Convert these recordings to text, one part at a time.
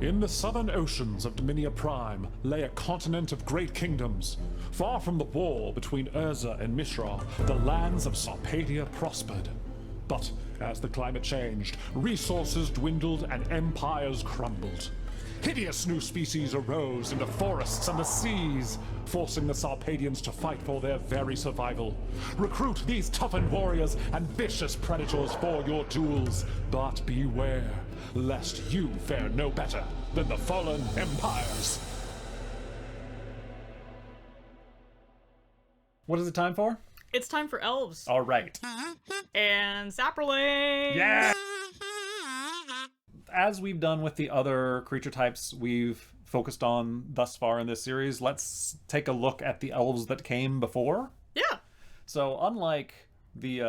In the southern oceans of Dominia Prime lay a continent of great kingdoms. Far from the war between Urza and Mishra, the lands of Sarpedia prospered. But as the climate changed, resources dwindled and empires crumbled. Hideous new species arose in the forests and the seas, forcing the Sarpedians to fight for their very survival. Recruit these toughened warriors and vicious predators for your duels, but beware, lest you fare no better than the fallen empires. What is it time for? It's time for Elves. All right. And Sapperlings! Yeah! As we've done with the other creature types we've focused on thus far in this series, let's take a look at the elves that came before. Yeah. So unlike the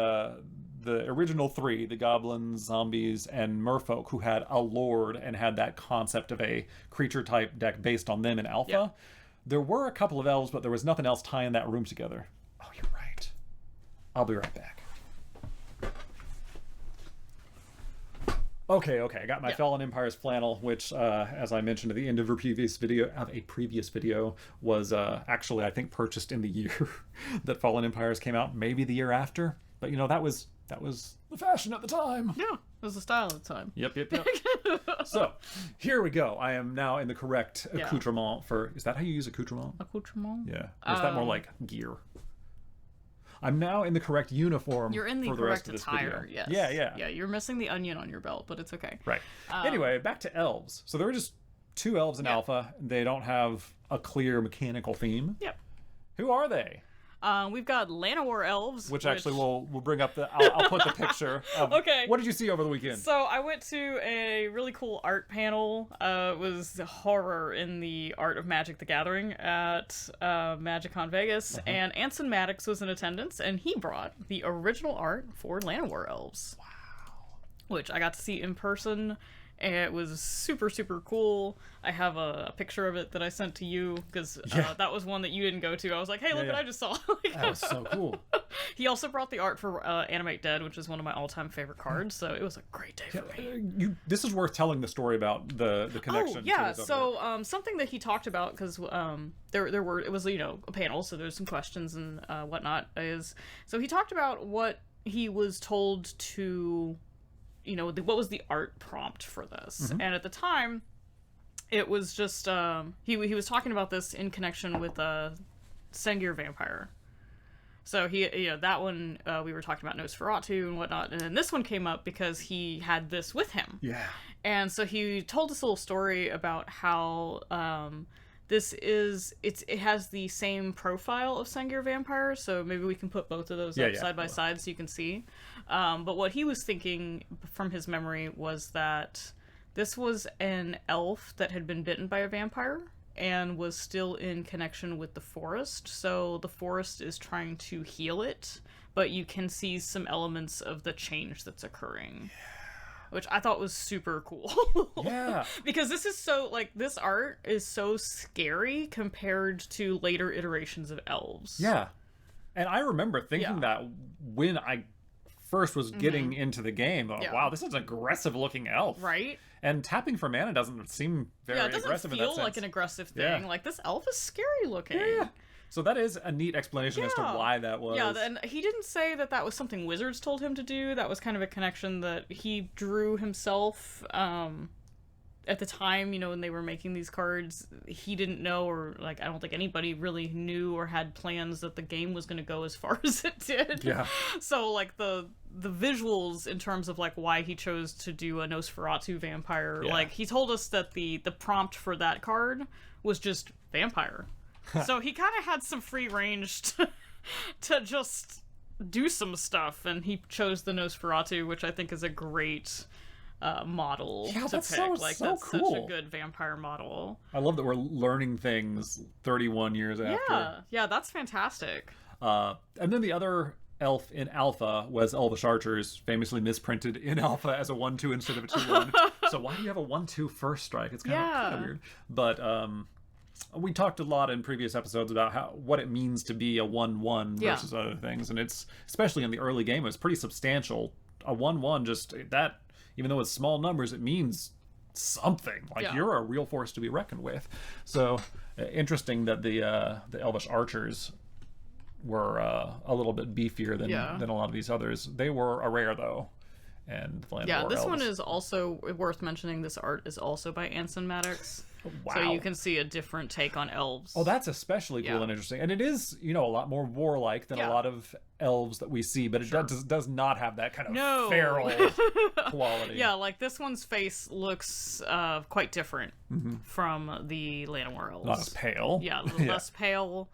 original three, the goblins, zombies, and merfolk, who had a lord and had that concept of a creature type deck based on them in alpha, there were a couple of elves, but there was nothing else tying that room together. Oh, you're right. I'll be right back. Okay, I got my Fallen Empires flannel, which, as I mentioned at the end of a previous video, was actually, I think, purchased in the year that Fallen Empires came out, maybe the year after. But, you know, that was the fashion at the time. Yeah, it was the style at the time. Yep. So, here we go. I am now in the correct accoutrement for... Is that how you use accoutrement? Accoutrement? Yeah. Or is that more like gear? I'm now in the correct uniform. You're in the for the correct rest of this attire, video. yes. Yeah. Yeah, you're missing the onion on your belt, but it's okay. Right. Anyway, back to elves. So there are just two elves in alpha. They don't have a clear mechanical theme. Yep. Who are they? We've got Llanowar Elves. Which actually we'll bring up the... I'll put the picture of... Okay. What did you see over the weekend? So I went to a really cool art panel. It was horror in the art of Magic the Gathering at MagicCon Vegas. And Anson Maddox was in attendance, and he brought the original art for Llanowar Elves. Wow. Which I got to see in person. And it was super, super cool. I have a picture of it that I sent to you, because that was one that you didn't go to. I was like, hey, look what I just saw. That was so cool. He also brought the art for Animate Dead, which is one of my all-time favorite cards, so it was a great day for me. This is worth telling the story about the connection. Oh, yeah, so something that he talked about, because it was, a panel, so there's some questions and whatnot, so he talked about what he was told to... what was the art prompt for this? And at the time, it was just, he was talking about this in connection with Sengir Vampire. So that one, we were talking about Nosferatu and whatnot, and then this one came up because he had this with him. Yeah. And so he told us a little story about how, it has the same profile of Sengir Vampire, so maybe we can put both of those up side by side so you can see. But what he was thinking from his memory was that this was an elf that had been bitten by a vampire and was still in connection with the forest. So the forest is trying to heal it, but you can see some elements of the change that's occurring. Which I thought was super cool. Yeah. Because this art is so scary compared to later iterations of elves. Yeah. And I remember thinking that when I first was getting into the game, wow, this is an aggressive looking elf. Right? And tapping for mana doesn't seem very aggressive in that sense. Yeah, it doesn't feel like an aggressive thing. Yeah. Like, this elf is scary looking. Yeah. So that is a neat explanation as to why that was. Yeah, and he didn't say that was something Wizards told him to do. That was kind of a connection that he drew himself. At the time, when they were making these cards, he didn't know, or I don't think anybody really knew or had plans that the game was going to go as far as it did. Yeah. So the visuals in terms of why he chose to do a Nosferatu vampire, he told us that the prompt for that card was just vampire. So he kind of had some free range to just do some stuff, and he chose the Nosferatu, which I think is a great model to pick. That's cool. Such a good vampire model. I love that we're learning things 31 years after. Yeah, that's fantastic. And then the other elf in alpha was Elvish Archers, famously misprinted in alpha as a 1-2 instead of a 2-1. So why do you have a 1-2 first strike? It's kind of weird. But we talked a lot in previous episodes about what it means to be a 1-1 versus other things, and it's, especially in the early game, it's pretty substantial. A 1-1, just that, even though it's small numbers, it means something. Like, you're a real force to be reckoned with. So interesting that the Elvish archers were a little bit beefier than a lot of these others. They were a rare, though. And this one is also worth mentioning. This art is also by Anson Maddox. Wow. So you can see a different take on elves. Oh, that's especially cool and interesting. And it is, a lot more warlike than a lot of elves that we see, but it does not have that kind of feral quality. Yeah, like this one's face looks quite different from the Llanowar elves. Not as pale. Yeah, less pale,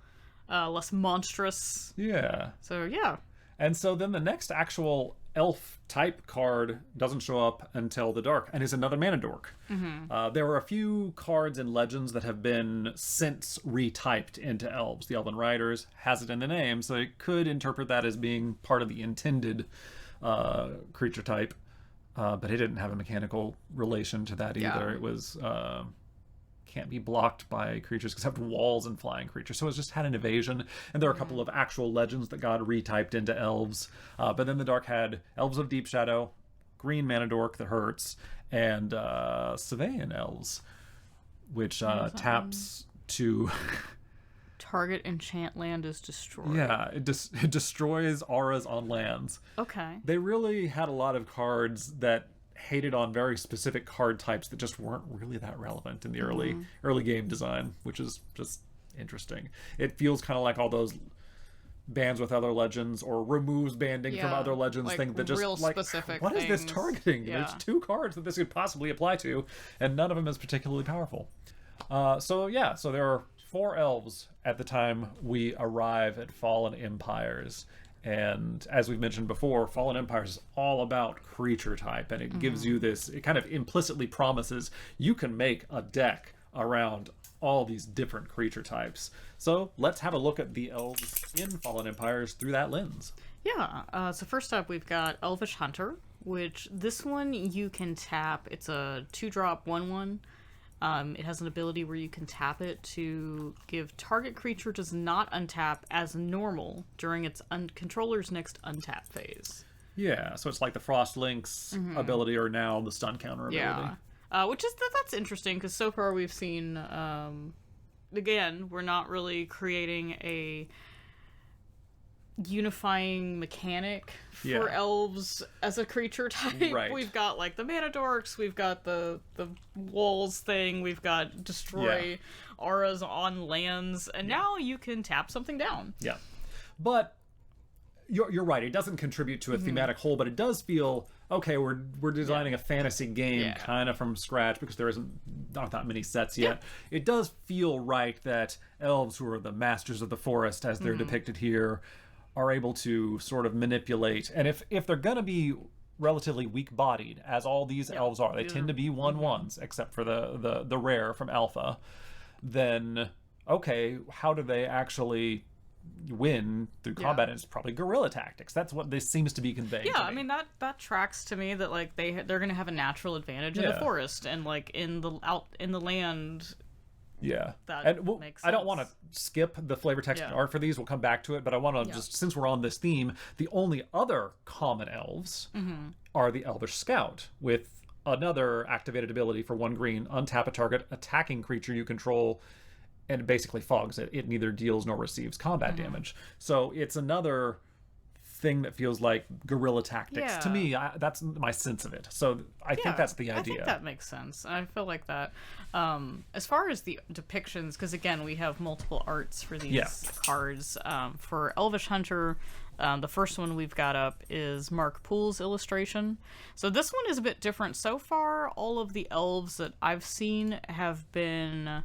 less monstrous. Yeah. So, yeah. And so then the next actual elf type card doesn't show up until the dark, and is another mana dork. There were a few cards in Legends that have been since retyped into elves. The Elven Riders has it in the name, so you could interpret that as being part of the intended creature type, but it didn't have a mechanical relation to that either. It was can't be blocked by creatures except walls and flying creatures. So it just had an evasion. And there are a couple of actual legends that got retyped into elves. But then the dark had Elves of Deep Shadow, green mana dork that hurts, and Surveillant Elves, which taps to... Target enchant land is destroyed. Yeah, it destroys auras on lands. Okay. They really had a lot of cards that hated on very specific card types that just weren't really that relevant in the early game design, which is just interesting. It feels kind of like all those bans with other legends or removes banding from other legends like thing that just real like specific what is this targeting? There's 2 cards that this could possibly apply to, and none of them is particularly powerful. So there are 4 elves at the time we arrive at Fallen Empires. And as we've mentioned before, Fallen Empires is all about creature type, and it gives you this, it kind of implicitly promises you can make a deck around all these different creature types. So let's have a look at the elves in Fallen Empires through that lens. Yeah, so first up we've got Elvish Hunter, which this one you can tap. It's a 2-drop 1/1. It has an ability where you can tap it to give target creature does not untap as normal during its controller's next untap phase. Yeah, so it's like the Frost Link's ability, or now the stun counter ability. Yeah, which is that's interesting, because so far we've seen, again, we're not really creating a unifying mechanic for elves as a creature type. Right. We've got like the mana dorks, we've got the walls thing, we've got destroy auras on lands, and now you can tap something down. Yeah, but you're right, it doesn't contribute to a thematic whole, but it does feel okay, we're designing a fantasy game kind of from scratch, because there isn't not that many sets yet. It does feel right that elves, who are the masters of the forest as they're depicted here, are able to sort of manipulate, and if they're gonna be relatively weak-bodied, as all these elves are, they tend to be 1/1s, except for the rare from Alpha, then okay, how do they actually win through combat? It's probably guerrilla tactics. That's what this seems to be conveying. I mean that tracks to me, that like they're gonna have a natural advantage in the forest, and like in the land. Yeah, and makes sense. I don't want to skip the flavor text and art for these. We'll come back to it, but I want to just, since we're on this theme, the only other common elves are the Elvish Scout, with another activated ability for 1 green: untap a target attacking creature you control, and it basically fogs it. It neither deals nor receives combat damage. So it's another thing that feels like guerrilla tactics to me. That's my sense of it. So I think that's the idea. I think that makes sense. I feel like that. As far as the depictions, because again we have multiple arts for these cards. For Elvish Hunter, the first one we've got up is Mark Poole's illustration. So this one is a bit different. So far, all of the elves that I've seen have been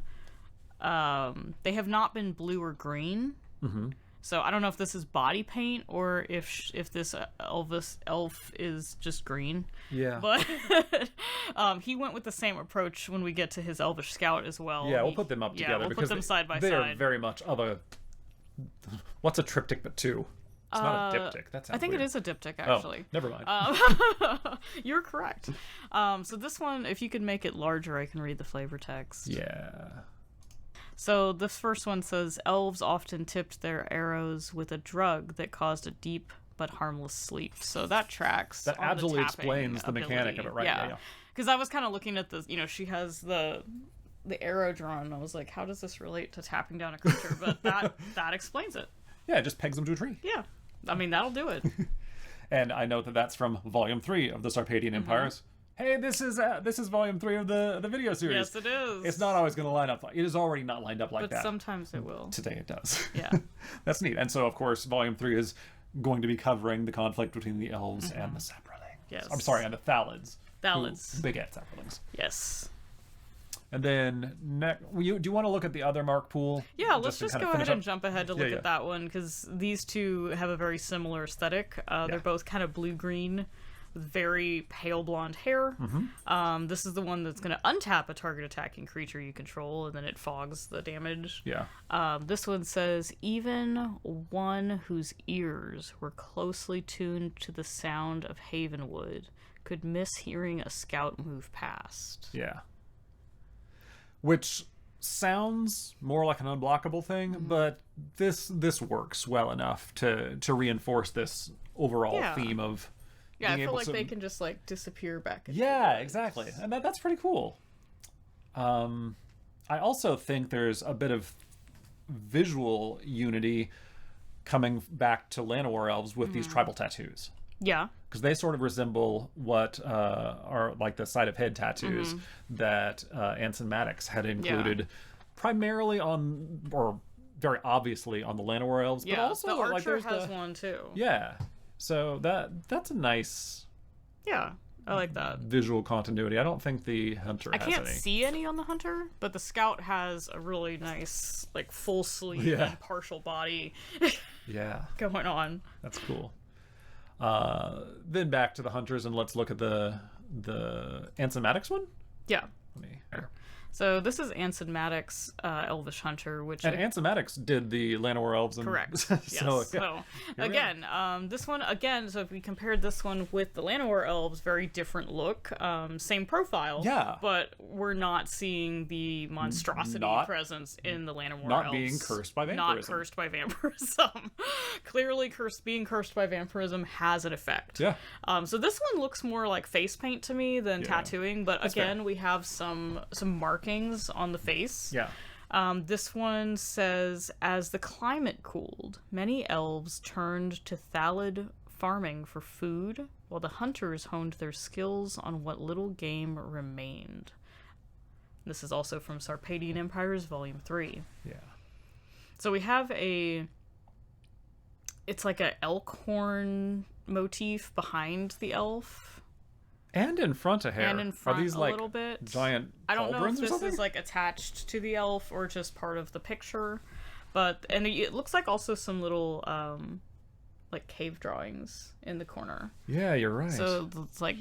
they have not been blue or green. So I don't know if this is body paint, or if this elf is just green. Yeah. But he went with the same approach when we get to his Elvish Scout as well. Yeah, we'll put them up together, we'll because put them side by they side. are very much of a... What's a triptych but 2? It's not a diptych. That's I think weird. It is a diptych, actually. Oh, never mind. You're correct. So this one, if you could make it larger, I can read the flavor text. Yeah. So this first one says, elves often tipped their arrows with a drug that caused a deep but harmless sleep. So that tracks. That absolutely explains the mechanic of it, right? Because I was kind of looking at the, she has the arrow drawn, and I was like, how does this relate to tapping down a creature? But that explains it. Yeah, it just pegs them to a tree. Yeah. I mean, that'll do it. And I note that that's from Volume 3 of the Sarpadian Empires. Hey, this is Volume 3 of the video series. Yes, it is. It's not always going to line up. It is already not lined up like that. But sometimes it will. Today it does. Yeah. That's neat. And so, of course, Volume 3 is going to be covering the conflict between the Elves and the Saprolings. Yes. I'm sorry, and the Thallids. Thallids. Beget Saprolings. Yes. And then, do you want to look at the other mark pool? Yeah, let's just go ahead and jump ahead to look at that one, because these two have a very similar aesthetic. They're both kind of blue-green with very pale blonde hair. This is the one that's going to untap a target attacking creature you control, and then it fogs the damage. Yeah. This one says, even one whose ears were closely tuned to the sound of Havenwood could miss hearing a scout move past. Yeah. Which sounds more like an unblockable thing, but this works well enough to reinforce this overall theme of I feel like they can just like disappear back. Exactly, and that's pretty cool. I also think there's a bit of visual unity coming back to Llanowar Elves with these tribal tattoos. Yeah. Because they sort of resemble what are like the side of head tattoos that Anson Maddox had included primarily on, or very obviously on the Llanowar Elves, but also the Archer like has one too. Yeah. So that's a nice I like that visual continuity. I don't think the Hunter has any. I can't see any on the Hunter, but the Scout has a really nice like full sleeve and partial body going on. That's cool. Then back to the Hunters, and let's look at the Anson Maddox one. Yeah. So this is Anson Maddox, Elvish Hunter, which... And Anson Maddox did the Llanowar Elves. Correct. So again, this one, so if we compared this one with the Llanowar Elves, very different look, same profile. Yeah. But we're not seeing the monstrosity presence in the Llanowar Elves. Not being cursed by vampirism. Not cursed by vampirism. Clearly, being cursed by vampirism has an effect. Yeah. So this one looks more like face paint to me than tattooing, but again, we have some markings on the face. Yeah. This one says, as the climate cooled, many elves turned to Thallid farming for food, while the hunters honed their skills on what little game remained. This is also from Sarpadian Empires, Volume 3. Yeah. So we have it's like a elk horn motif behind the elf. And in front of hair. And in front are these, a like, little bit. Giant I don't know if this is like attached to the elf or just part of the picture, but it looks like also some little like cave drawings in the corner. Yeah, you're right. So it's like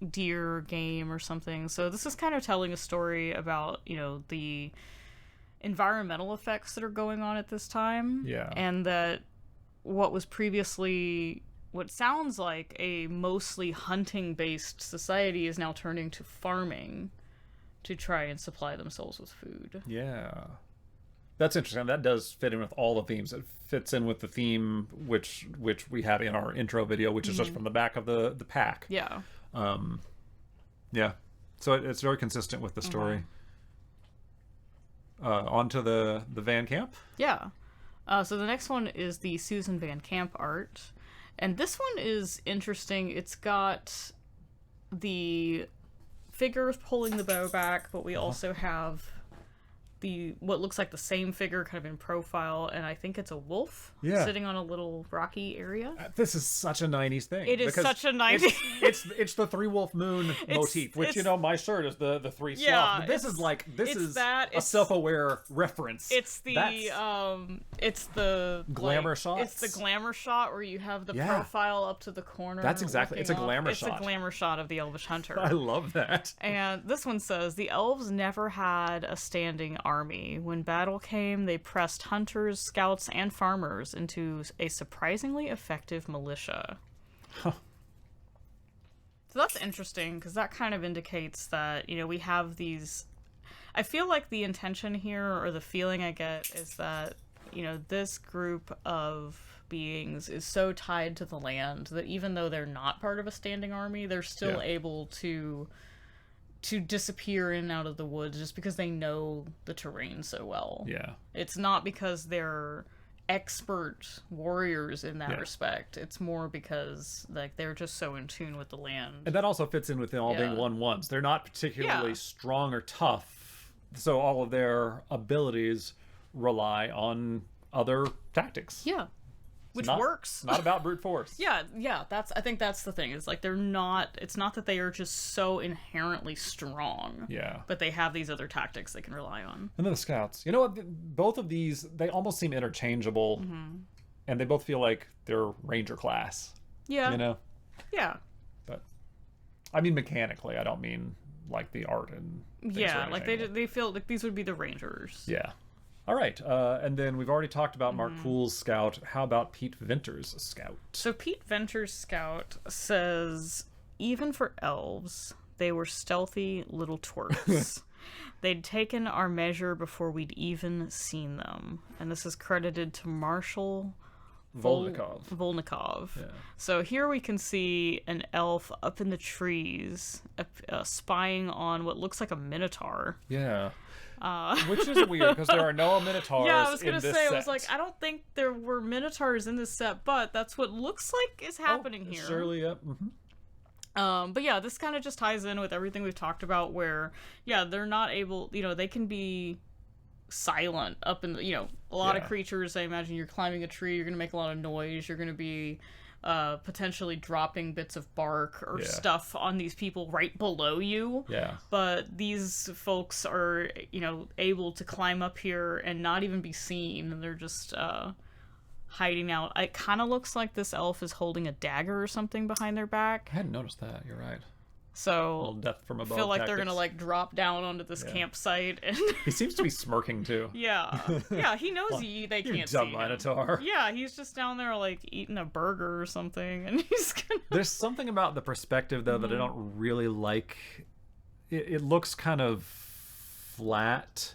deer game or something. So this is kind of telling a story about the environmental effects that are going on at this time. Yeah. And that what was previously what sounds like a mostly hunting-based society is now turning to farming to try and supply themselves with food. Yeah. That's interesting. That does fit in with all the themes. It fits in with the theme which we have in our intro video, which is just from the back of the pack. Yeah. Yeah. So it's very consistent with the story. Onto the Van Camp? Yeah. So the next one is the Susan Van Camp art. And this one is interesting. It's got the figures pulling the bow back, but we also have what looks like the same figure kind of in profile, and I think it's a wolf sitting on a little rocky area. This is such a 90s thing. It is such a 90s. It's the three wolf moon motif, which my shirt is the three sloths. But this is a self-aware reference. It's the glamour shot. It's the glamour shot where you have the profile up to the corner. That's exactly. It's a glamour shot. It's a glamour shot of the Elvish Hunter. I love that. And this one says, the elves never had a standing army. When battle came, they pressed hunters, scouts, and farmers into a surprisingly effective militia. Huh. So that's interesting, because that kind of indicates that, we have these... I feel like the intention here, or the feeling I get, is that, this group of beings is so tied to the land that even though they're not part of a standing army, they're still able to to disappear in and out of the woods just because they know the terrain so well. Yeah. It's not because they're expert warriors in that respect. It's more because like they're just so in tune with the land. And that also fits in with them all being 1/1s. They're not particularly strong or tough, so all of their abilities rely on other tactics. Yeah. Which works. Not about brute force. Yeah. I think that's the thing. It's like it's not that they are just so inherently strong. Yeah. But they have these other tactics they can rely on. And then the scouts. You know what? Both of these, they almost seem interchangeable. And they both feel like they're ranger class. Yeah. You know? Yeah. But, I mean mechanically. I don't mean like the art and things are like they feel like these would be the rangers. Yeah. All right, and then we've already talked about Mark Poole's scout. How about Pete Venter's scout? So Pete Venter's scout says, even for elves, they were stealthy little twerps. They'd taken our measure before we'd even seen them. And this is credited to Marshall Volnikov. Yeah. So here we can see an elf up in the trees, spying on what looks like a minotaur. Yeah. Which is weird because there are no minotaurs. Yeah, I was gonna say, I was like, I don't think there were minotaurs in this set, but that's what looks like is happening here. Surely, yep. But yeah, this kind of just ties in with everything we've talked about. Where they're not able. They can be silent up in the. A lot of creatures. I imagine you're climbing a tree. You're gonna make a lot of noise. You're gonna be potentially dropping bits of bark or stuff on these people right below you. Yeah. But these folks are, able to climb up here and not even be seen. And they're just hiding out. It kind of looks like this elf is holding a dagger or something behind their back. I hadn't noticed that. You're right. So death from above I feel like tactics. they're gonna drop down onto this campsite, and he seems to be smirking too. Yeah, he knows they can't see dumb him. Minotaur. Yeah, he's just down there eating a burger or something, and he's gonna. There's something about the perspective though that I don't really like. It looks kind of flat.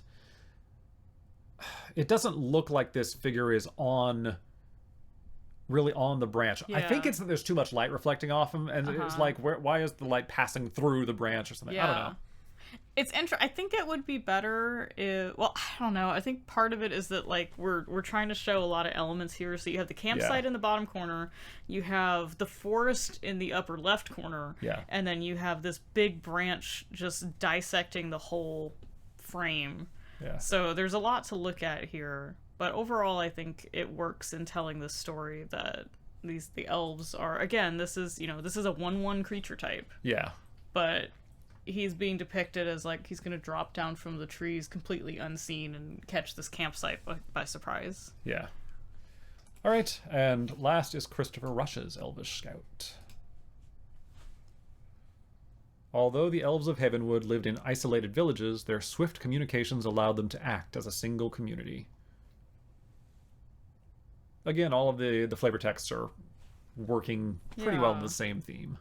It doesn't look like this figure is really on the branch. I think it's that there's too much light reflecting off him, and it's like, why is the light passing through the branch or something? I don't know. It's I think it would be better if, I don't know. I think part of it is that we're trying to show a lot of elements here. So you have the campsite in the bottom corner, you have the forest in the upper left corner, and then you have this big branch just dissecting the whole frame. Yeah. So there's a lot to look at here. But overall, I think it works in telling this story that the elves are, again, this is a 1/1 creature type. Yeah. But he's being depicted as he's going to drop down from the trees completely unseen and catch this campsite by surprise. Yeah. All right, and last is Christopher Rush's Elvish Scout. Although the Elves of Heavenwood lived in isolated villages, their swift communications allowed them to act as a single community. Again, all of the flavor texts are working pretty well in the same theme.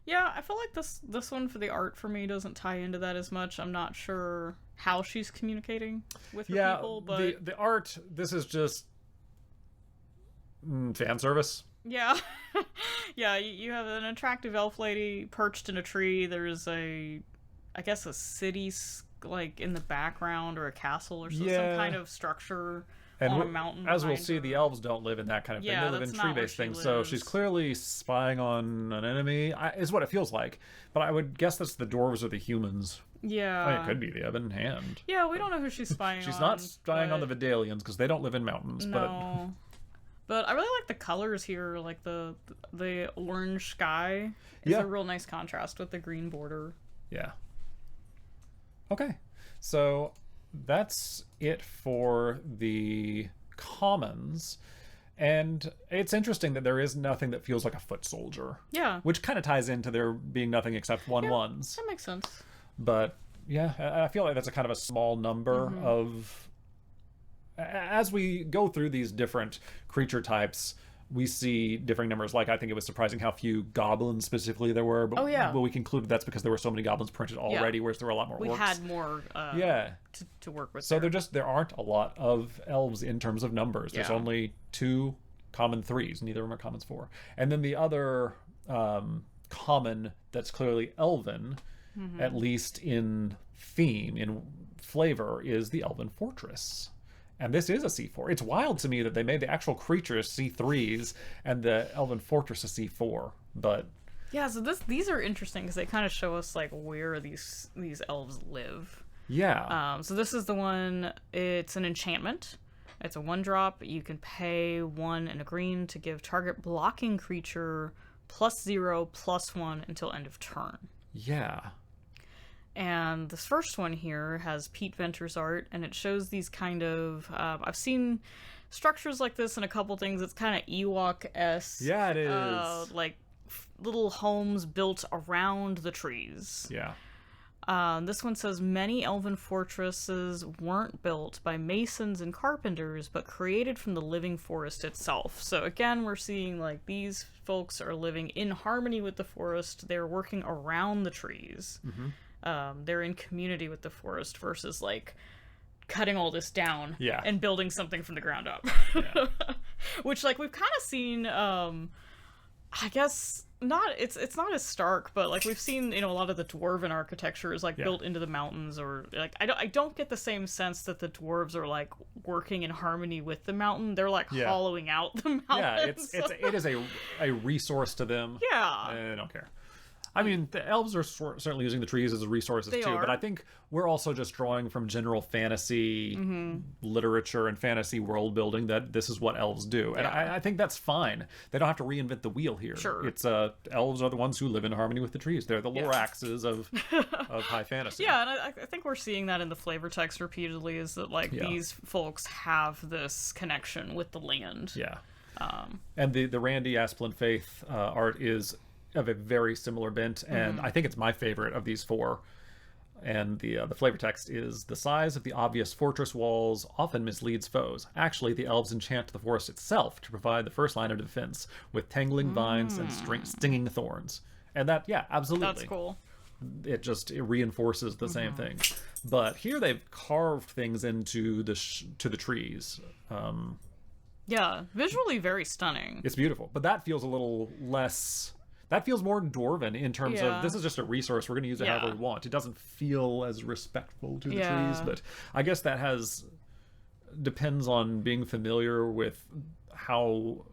Yeah, I feel like this one for the art for me doesn't tie into that as much. I'm not sure how she's communicating with her people, but the art, this is just fan service. Yeah. Yeah, you have an attractive elf lady perched in a tree. There's a city in the background, or a castle or some kind of structure. And on a mountain as we'll see, the elves don't live in that kind of thing. They live in tree-based things. So she's clearly spying on an enemy, is what it feels like. But I would guess that's the dwarves or the humans. Yeah. I mean, it could be the Ebon Hand. Yeah, we don't know who she's spying on. She's not spying on the Vidalians, because they don't live in mountains. No. But I really like the colors here. Like the orange sky is a real nice contrast with the green border. Yeah. Okay. So that's it for the commons, and it's interesting that there is nothing that feels like a foot soldier. Yeah, which kind of ties into there being nothing except 1/1s. That makes sense. But yeah, I feel like that's a kind of a small number of. As we go through these different creature types, we see differing numbers. I think it was surprising how few goblins specifically there were. But, but we concluded that's because there were so many goblins printed already, whereas there were a lot more orcs. We had more to work with. So there aren't a lot of elves in terms of numbers. There's only 2 common 3s. Neither of them are commons 4. And then the other common that's clearly elven at least in theme, in flavor, is the Elven Fortress. And this is a C4. It's wild to me that they made the actual creatures C3s and the Elven Fortress a C4, but... Yeah, so these are interesting because they kind of show us, like, where these elves live. Yeah. So this is the one, it's an enchantment. It's a 1-drop. You can pay 1 and a green to give target blocking creature +0/+1 until end of turn. Yeah. And this first one here has Pete Venter's art, and it shows these kind of... I've seen structures like this in a couple things. It's kind of Ewok-esque. Yeah, it is. Like little homes built around the trees. Yeah. This one says, many elven fortresses weren't built by masons and carpenters, but created from the living forest itself. So again, we're seeing, like, these folks are living in harmony with the forest. They're working around the trees. They're in community with the forest versus, like, cutting all this down and building something from the ground up. Which, like, we've kind of seen, I guess... it's not as stark, but, like, we've seen, you know, a lot of the dwarven architecture is, like, built into the mountains, or, like, I don't get the same sense that the dwarves are, like, working in harmony with the mountain. They're, like, hollowing out the mountains. Yeah, it is a resource to them. Yeah. I don't care. I mean, the elves are certainly using the trees as resources too, but I think we're also just drawing from general fantasy literature and fantasy world building that this is what elves do. And I think that's fine. They don't have to reinvent the wheel here. Sure. It's elves are the ones who live in harmony with the trees. They're the Loraxes of high fantasy. Yeah, and I think we're seeing that in the flavor text repeatedly, is that, like, these folks have this connection with the land. Yeah. And the Randy Asplin Faith art is of a very similar bent, and I think it's my favorite of these 4. And the flavor text is, the size of the obvious fortress walls often misleads foes. Actually, the elves enchant the forest itself to provide the first line of defense with tangling vines and stinging thorns. And that, absolutely. That's cool. It reinforces the same thing. But here they've carved things into the trees. Yeah, visually very stunning. It's beautiful, but that feels a little less... That feels more dwarven in terms of, this is just a resource, we're going to use it however we want. It doesn't feel as respectful to the trees, but I guess that depends on being familiar with how...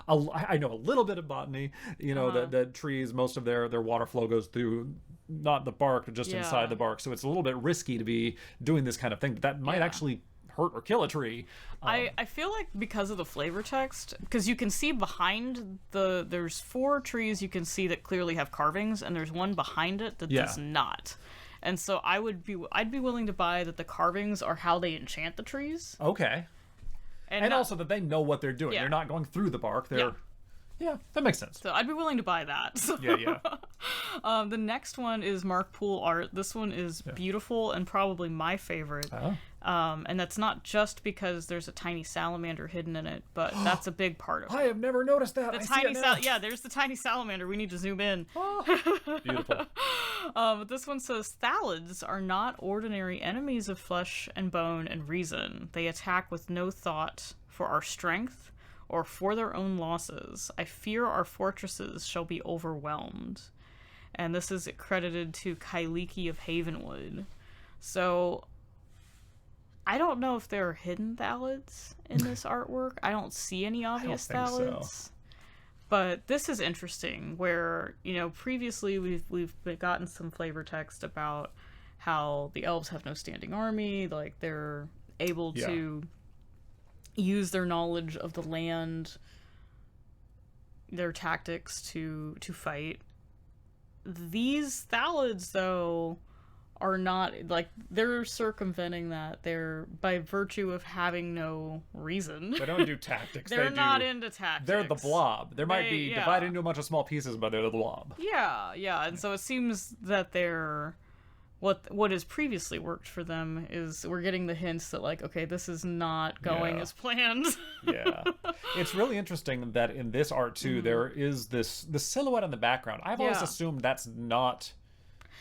I know a little bit of botany, you know, the trees, most of their water flow goes through, not the bark, but just inside the bark, so it's a little bit risky to be doing this kind of thing, but that might actually hurt or kill a tree. I feel like because of the flavor text, because you can see behind there's 4 trees you can see that clearly have carvings, and there's one behind it that does not. And so I'd be willing to buy that the carvings are how they enchant the trees. Okay. And also that they know what they're doing. They're not going through the bark. Yeah, that makes sense. So I'd be willing to buy that. So. Yeah. The next one is Mark Poole art. This one is beautiful and probably my favorite. And that's not just because there's a tiny salamander hidden in it, but that's a big part of it. I have never noticed that. There's the tiny salamander. We need to zoom in. Beautiful. But this one says, Thallids are not ordinary enemies of flesh and bone and reason. They attack with no thought for our strength or for their own losses. I fear our fortresses shall be overwhelmed. And this is credited to Kyliki of Havenwood. So I don't know if there are hidden Thallids in this artwork. I don't see any obvious Thallids. So. But this is interesting, where, you know, previously we've gotten some flavor text about how the elves have no standing army, like they're able to use their knowledge of the land, their tactics to fight. These Thallids, though, are not, like, they're circumventing that. They're, by virtue of having no reason. They don't do tactics. They're not into tactics. They're the blob. They might be divided into a bunch of small pieces, but they're the blob. Yeah. And so it seems that they're... What has previously worked for them is we're getting the hints that, like, okay, this is not going as planned. It's really interesting that in this art, too, there is the silhouette in the background. I've always assumed that's not...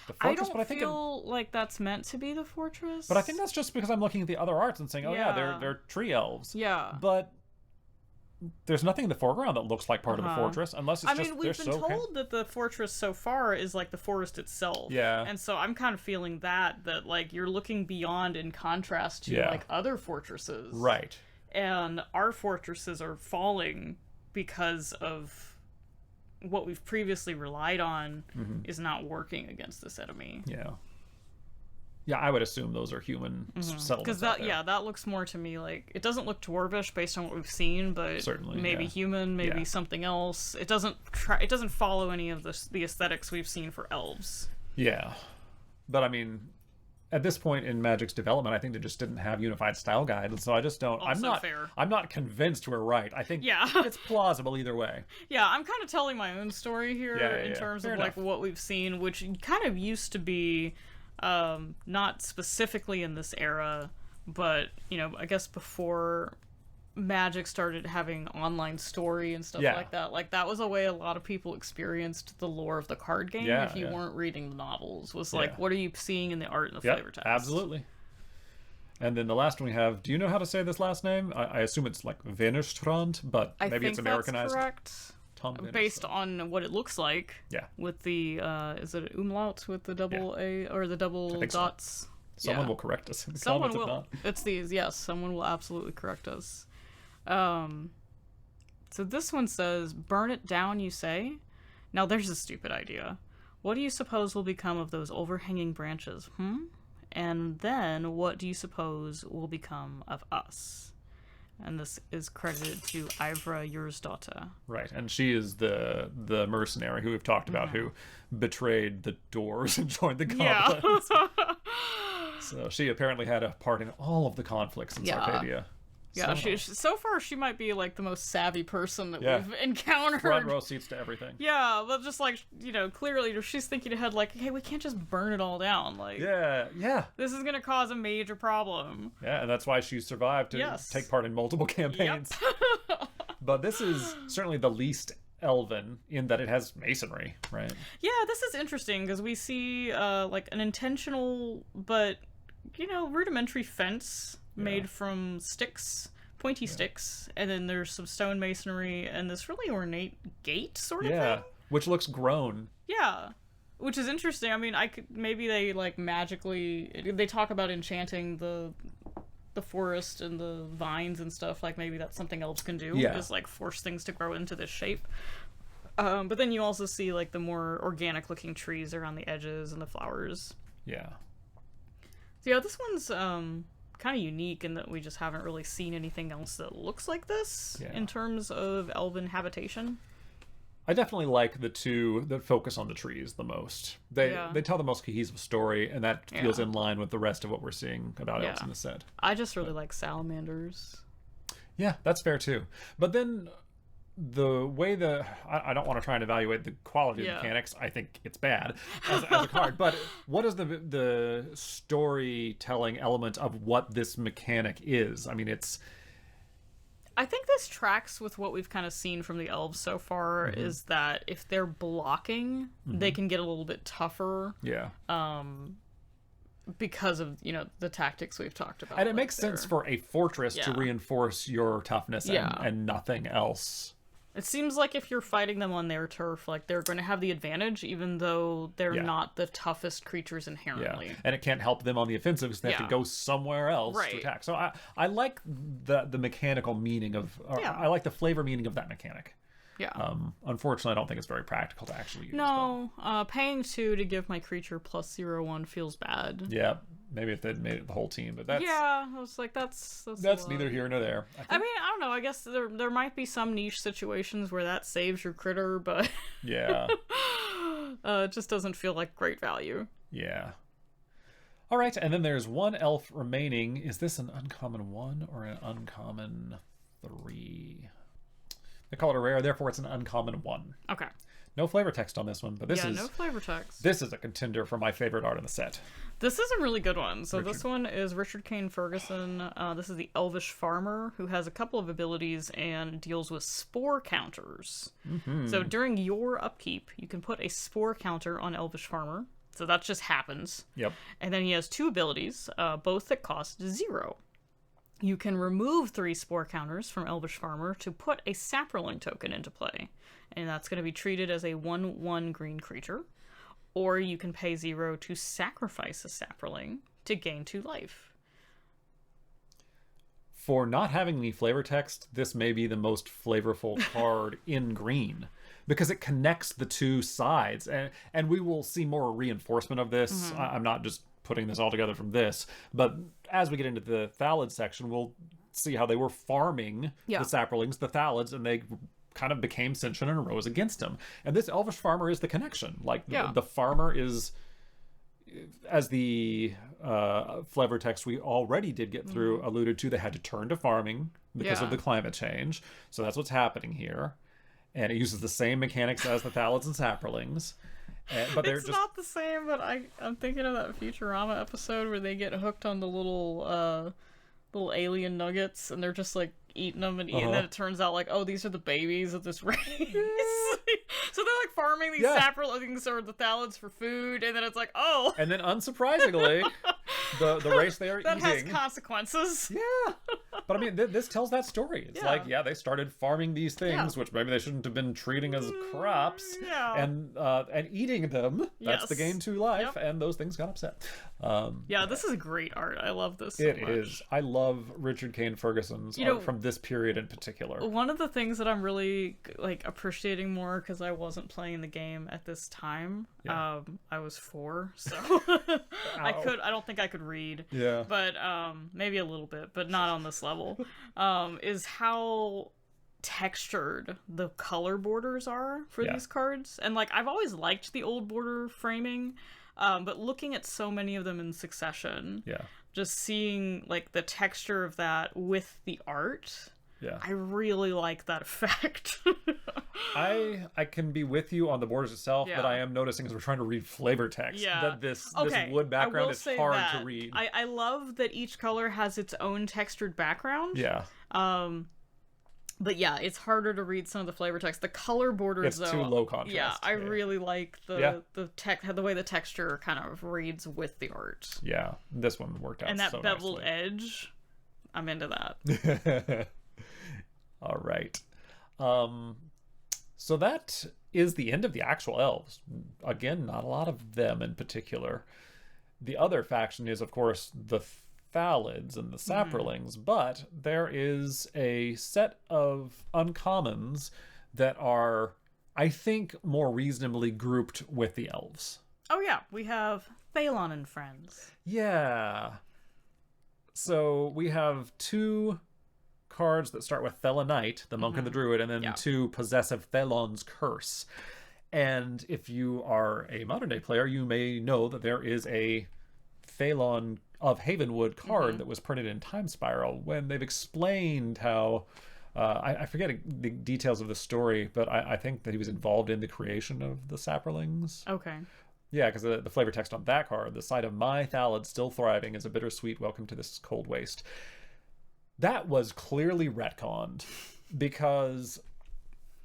the fortress, I feel like that's meant to be the fortress. But I think that's just because I'm looking at the other arts and saying, they're tree elves. Yeah. But there's nothing in the foreground that looks like part of the fortress, unless it's just we've been told that the fortress so far is like the forest itself. Yeah. And so I'm kind of feeling that like you're looking beyond in contrast to like other fortresses. Right. And our fortresses are falling because of what we've previously relied on is not working against this enemy. Yeah. Yeah, I would assume those are human settlements. Because that looks more to me like it doesn't look dwarvish based on what we've seen, but certainly maybe human, maybe something else. It doesn't follow any of the aesthetics we've seen for elves. Yeah, but I mean, at this point in Magic's development, I think they just didn't have unified style guide, so I just don't. Also I'm not convinced we're right. I think it's plausible either way. Yeah, I'm kind of telling my own story here in terms of like what we've seen, which kind of used to be. Not specifically in this era, but I guess before Magic started having online story and stuff like that. Like that was a way a lot of people experienced the lore of the card game if you weren't reading the novels. Was like, what are you seeing in the art and the flavor text? Absolutely. And then the last one we have, do you know how to say this last name? I assume it's like Venustrand, but maybe it's Americanized. That's correct. Based on what it looks like. Yeah. With the, is it umlaut with the double A or the double dots? So. Someone will correct us. Someone will. It's these, yes. Someone will absolutely correct us. So this one says, burn it down, you say? Now there's a stupid idea. What do you suppose will become of those overhanging branches, And then what do you suppose will become of us? And this is credited to Ivra Yursdottir. Right, and she is the mercenary who we've talked about, who betrayed the Doors and joined the Goblins. Yeah. So she apparently had a part in all of the conflicts in Sarpedia. Yeah, so far she might be like the most savvy person that we've encountered. Front row seats to everything. Yeah, but just like, clearly she's thinking ahead like, hey, we can't just burn it all down. Like, this is going to cause a major problem. Yeah, and that's why she survived to take part in multiple campaigns. Yep. But this is certainly the least elven in that it has masonry, right? Yeah, this is interesting because we see like an intentional but, rudimentary fence made from sticks, pointy sticks, and then there's some stone masonry and this really ornate gate sort of thing. Which looks grown. Yeah, which is interesting. I mean, maybe they like magically, they talk about enchanting the forest and the vines and stuff. Like maybe that's something elves can do, is like force things to grow into this shape. But then you also see like the more organic looking trees around the edges and the flowers. Yeah. So yeah, this one's kind of unique in that we just haven't really seen anything else that looks like this in terms of elven habitation. I definitely like the two that focus on the trees the most. They tell the most cohesive story, and that feels in line with the rest of what we're seeing about elves in the set. I just really like salamanders. Yeah, that's fair too. But then the way I don't want to try and evaluate the quality of the mechanics. I think it's bad as a card. But what is the storytelling element of what this mechanic is? I mean, I think this tracks with what we've kind of seen from the elves so far, is that if they're blocking, they can get a little bit tougher. Yeah. Because of, the tactics we've talked about. And it makes sense for a fortress to reinforce your toughness and nothing else. It seems like if you're fighting them on their turf, like they're going to have the advantage, even though they're not the toughest creatures inherently. Yeah. And it can't help them on the offensive because they have to go somewhere else to attack. So I like the mechanical meaning of, I like the flavor meaning of that mechanic. Yeah. Unfortunately, I don't think it's very practical to actually use. No, paying 2 to give my creature +0/+1 feels bad. Yeah, maybe if they'd made it the whole team, but that's I was like, that's neither here nor there. I mean, I don't know. I guess there might be some niche situations where that saves your critter, but it just doesn't feel like great value. Yeah. All right, and then there's one elf remaining. Is this an uncommon 1 or an uncommon 3? They call it a rare, therefore it's an uncommon 1. Okay. No flavor text on this one, but this is no flavor text. This is a contender for my favorite art in the set. This is a really good one. So this one is Richard Kane Ferguson. This is the Elvish Farmer who has a couple of abilities and deals with spore counters. So during your upkeep, you can put a spore counter on Elvish Farmer. So that just happens. Yep. And then he has 2 abilities, both that cost 0. You can remove 3 spore counters from Elvish Farmer to put a Saproling token into play, and that's going to be treated as a 1/1 green creature. Or you can pay 0 to sacrifice a Saproling to gain 2 life. For not having any flavor text, this may be the most flavorful card in green, because it connects the two sides, and we will see more reinforcement of this. I'm not just putting this all together from this, but as we get into the Thallids section, we'll see how they were farming the Saprolings, the Thallids, and they kind of became sentient and arose against him. And this Elvish Farmer is the connection. Like, the farmer is, as the flavor text we already did get through alluded to, they had to turn to farming because of the climate change. So that's what's happening here. And it uses the same mechanics as the Thallids and Saprolings. But they're it's not the same, but I'm thinking of that Futurama episode where they get hooked on the little alien nuggets, and they're just like eating them and eating, and then it turns out like, oh, these are the babies of this race. So they're like farming these Saprolings or the Thallids for food, and then it's like, oh. And then unsurprisingly, the race they are that eating has consequences. Yeah. But I mean, this tells that story. It's like, they started farming these things, which maybe they shouldn't have been treating as crops, and eating them. That's the gain 2 life, and those things got upset. This is great art. I love this so It much. is. I love Richard Kane Ferguson's art from this period in particular. One of the things that I'm really like appreciating more, because I wasn't playing the game at this time. I was 4, so I don't think I could read. Yeah. But maybe a little bit, but not on this level. Is how textured the color borders are for these cards. And like, I've always liked the old border framing, but looking at so many of them in succession, just seeing like the texture of that with the art, I really like that effect. I can be with you on the borders itself, but I am noticing, as we're trying to read flavor text, that this wood background is hard to read. I love that each color has its own textured background. But it's harder to read some of the flavor text. The color borders, it's too low contrast. Yeah, I really like the way the texture kind of reads with the art. Yeah, this one worked out. And that so beveled nicely. edge, I'm into that. All right. So that is the end of the actual elves. Again, not a lot of them in particular. The other faction is, of course, the Thallids and the Saprolings, but there is a set of uncommons that are, I think, more reasonably grouped with the elves. Oh yeah, we have Thalon and friends. Yeah. So we have 2 cards that start with Thelonite, the monk and the druid, and then 2 possessive Thalon's curse. And if you are a modern day player, you may know that there is a Thalon of Havenwood card that was printed in Time Spiral, when they've explained how I forget the details of the story, but I think that he was involved in the creation of the Saprolings. Okay. Yeah, because the flavor text on that card, the sight of my Thallid still thriving is a bittersweet welcome to this cold waste. That was clearly retconned, because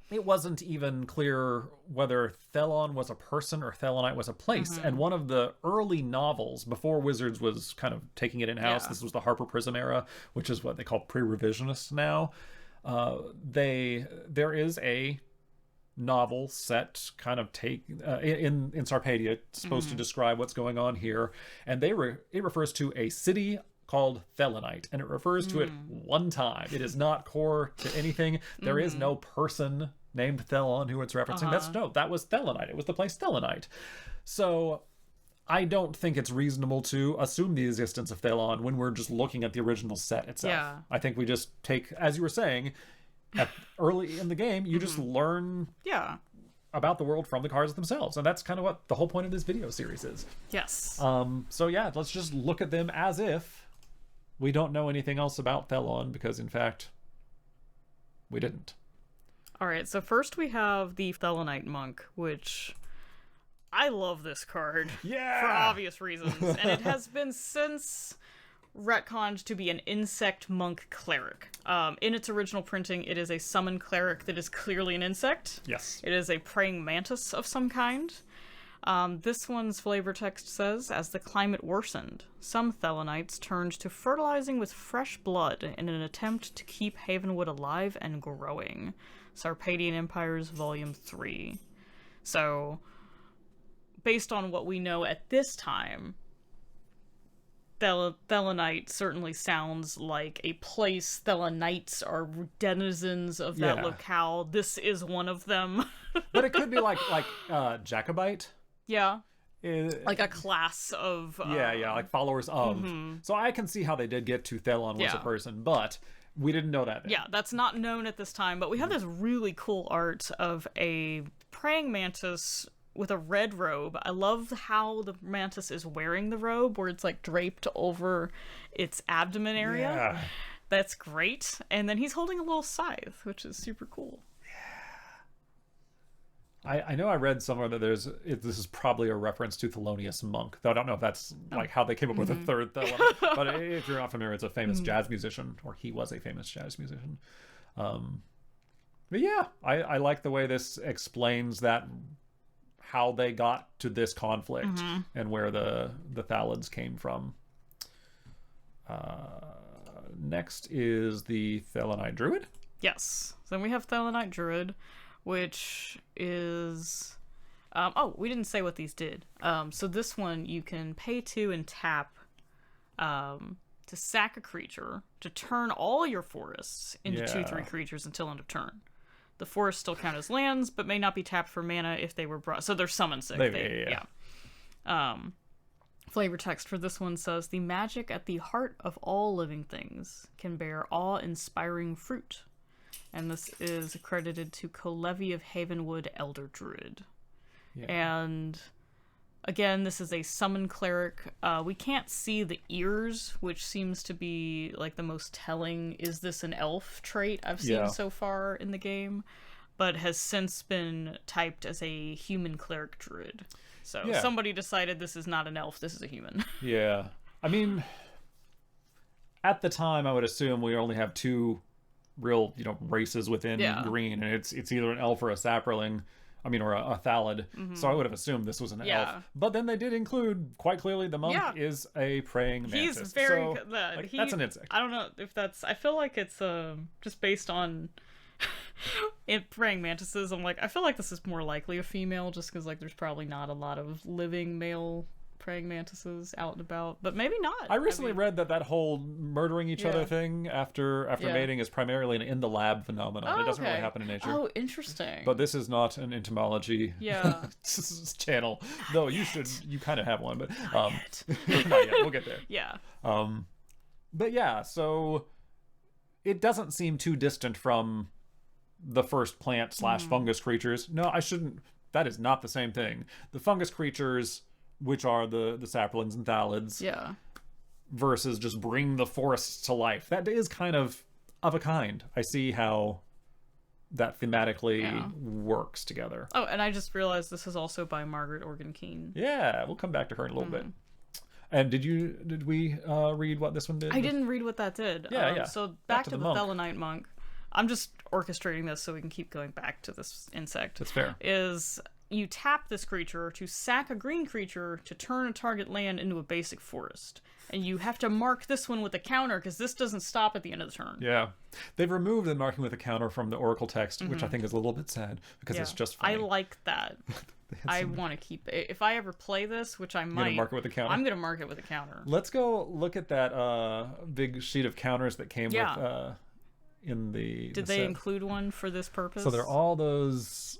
it wasn't even clear whether Thalon was a person or Thalonite was a place. And one of the early novels, before Wizards was kind of taking it in-house, this was the Harper Prism era, which is what they call pre-revisionist now. There is a novel set kind of in Sarpedia, supposed to describe what's going on here, and it refers to a city called Thelonite, and it refers to it one time. It is not core to anything. There is no person named Thelon who it's referencing. That was Thelonite. It was the place Thelonite. So I don't think it's reasonable to assume the existence of Thalon when we're just looking at the original set itself. Yeah. I think we just take, as you were saying, early in the game, you just learn about the world from the cards themselves. And that's kind of what the whole point of this video series is. Yes. So yeah, let's just look at them as if we don't know anything else about Thalon, because in fact, we didn't. All right, so first we have the Thelonite Monk, which I love this card. Yeah! For obvious reasons. And it has been since retconned to be an insect monk cleric. In its original printing, it is a summon cleric that is clearly an insect. Yes. It is a praying mantis of some kind. This one's flavor text says, as the climate worsened, some Thelonites turned to fertilizing with fresh blood in an attempt to keep Havenwood alive and growing. Sarpadian Empires, Volume 3. So, based on what we know at this time, Thelonite certainly sounds like a place. Thelonites are denizens of that locale. This is one of them. But it could be like Jacobite. Yeah. Like a class of... like followers of. So I can see how they did get to Thelon was a person, but we didn't know that then. Yeah, that's not known at this time, but we have this really cool art of a praying mantis with a red robe. I love how the mantis is wearing the robe, where it's like draped over its abdomen area. Yeah. That's great. And then he's holding a little scythe, which is super cool. I know I read somewhere that this is probably a reference to Thelonious Monk, though I don't know if that's like how they came up with a third Thelon. But if you're not familiar, it's a famous jazz musician, or he was a famous jazz musician. But yeah, I like the way this explains that, how they got to this conflict and where the Thallids came from. Next is the Thelonite Druid. Yes. Then we have Thelonite Druid, which is... we didn't say what these did. So this one, you can pay 2 and tap to sack a creature to turn all your forests into 2/3 creatures until end of turn. The forests still count as lands, but may not be tapped for mana if they were brought. So they're summon sick. Flavor text for this one says, the magic at the heart of all living things can bear awe-inspiring fruit. And this is accredited to Colevy of Havenwood Elder Druid. Yeah. And again, this is a summon cleric. We can't see the ears, which seems to be like the most telling. Is this an elf trait I've seen so far in the game? But has since been typed as a human cleric druid. So somebody decided this is not an elf, this is a human. Yeah. I mean, at the time, I would assume we only have 2 real, races within green, and it's either an elf or a sapperling. I mean, or a Thallid. So I would have assumed this was an elf. But then they did include, quite clearly, the monk is a praying mantis. He's very... that's an insect. I don't know if that's... I feel like it's just based on praying mantises. I'm like, I feel like this is more likely a female, just because there's probably not a lot of living male praying mantises out and about, but maybe not. I recently read that whole murdering each other thing after mating is primarily an in the lab phenomenon. It doesn't really happen in nature. Oh, interesting. But this is not an entomology channel. Though you kind of have one, but not yet. We'll get there. Yeah. But yeah, so it doesn't seem too distant from the first plant / fungus creatures. No, I shouldn't. That is not the same thing. The fungus creatures, which are the sapperlings and Thallids, versus just bring the forests to life. That is kind of a kind. I see how that thematically works together. Oh, and I just realized this is also by Margaret Organ Keane. Yeah, we'll come back to her in a little bit. And did we read what this one did? I didn't read what that did. Yeah. So back to the Thelonite monk. I'm just orchestrating this so we can keep going back to this insect. That's fair. Is you tap this creature to sack a green creature to turn a target land into a basic forest. And you have to mark this one with a counter, because this doesn't stop at the end of the turn. Yeah. They've removed the marking with a counter from the Oracle text, which I think is a little bit sad, because it's just funny. I like that. I want to keep it. If I ever play this, which I might, mark it with a counter? I'm going to mark it with a counter. Let's go look at that big sheet of counters that came with in the Did they include one for this purpose? So there are all those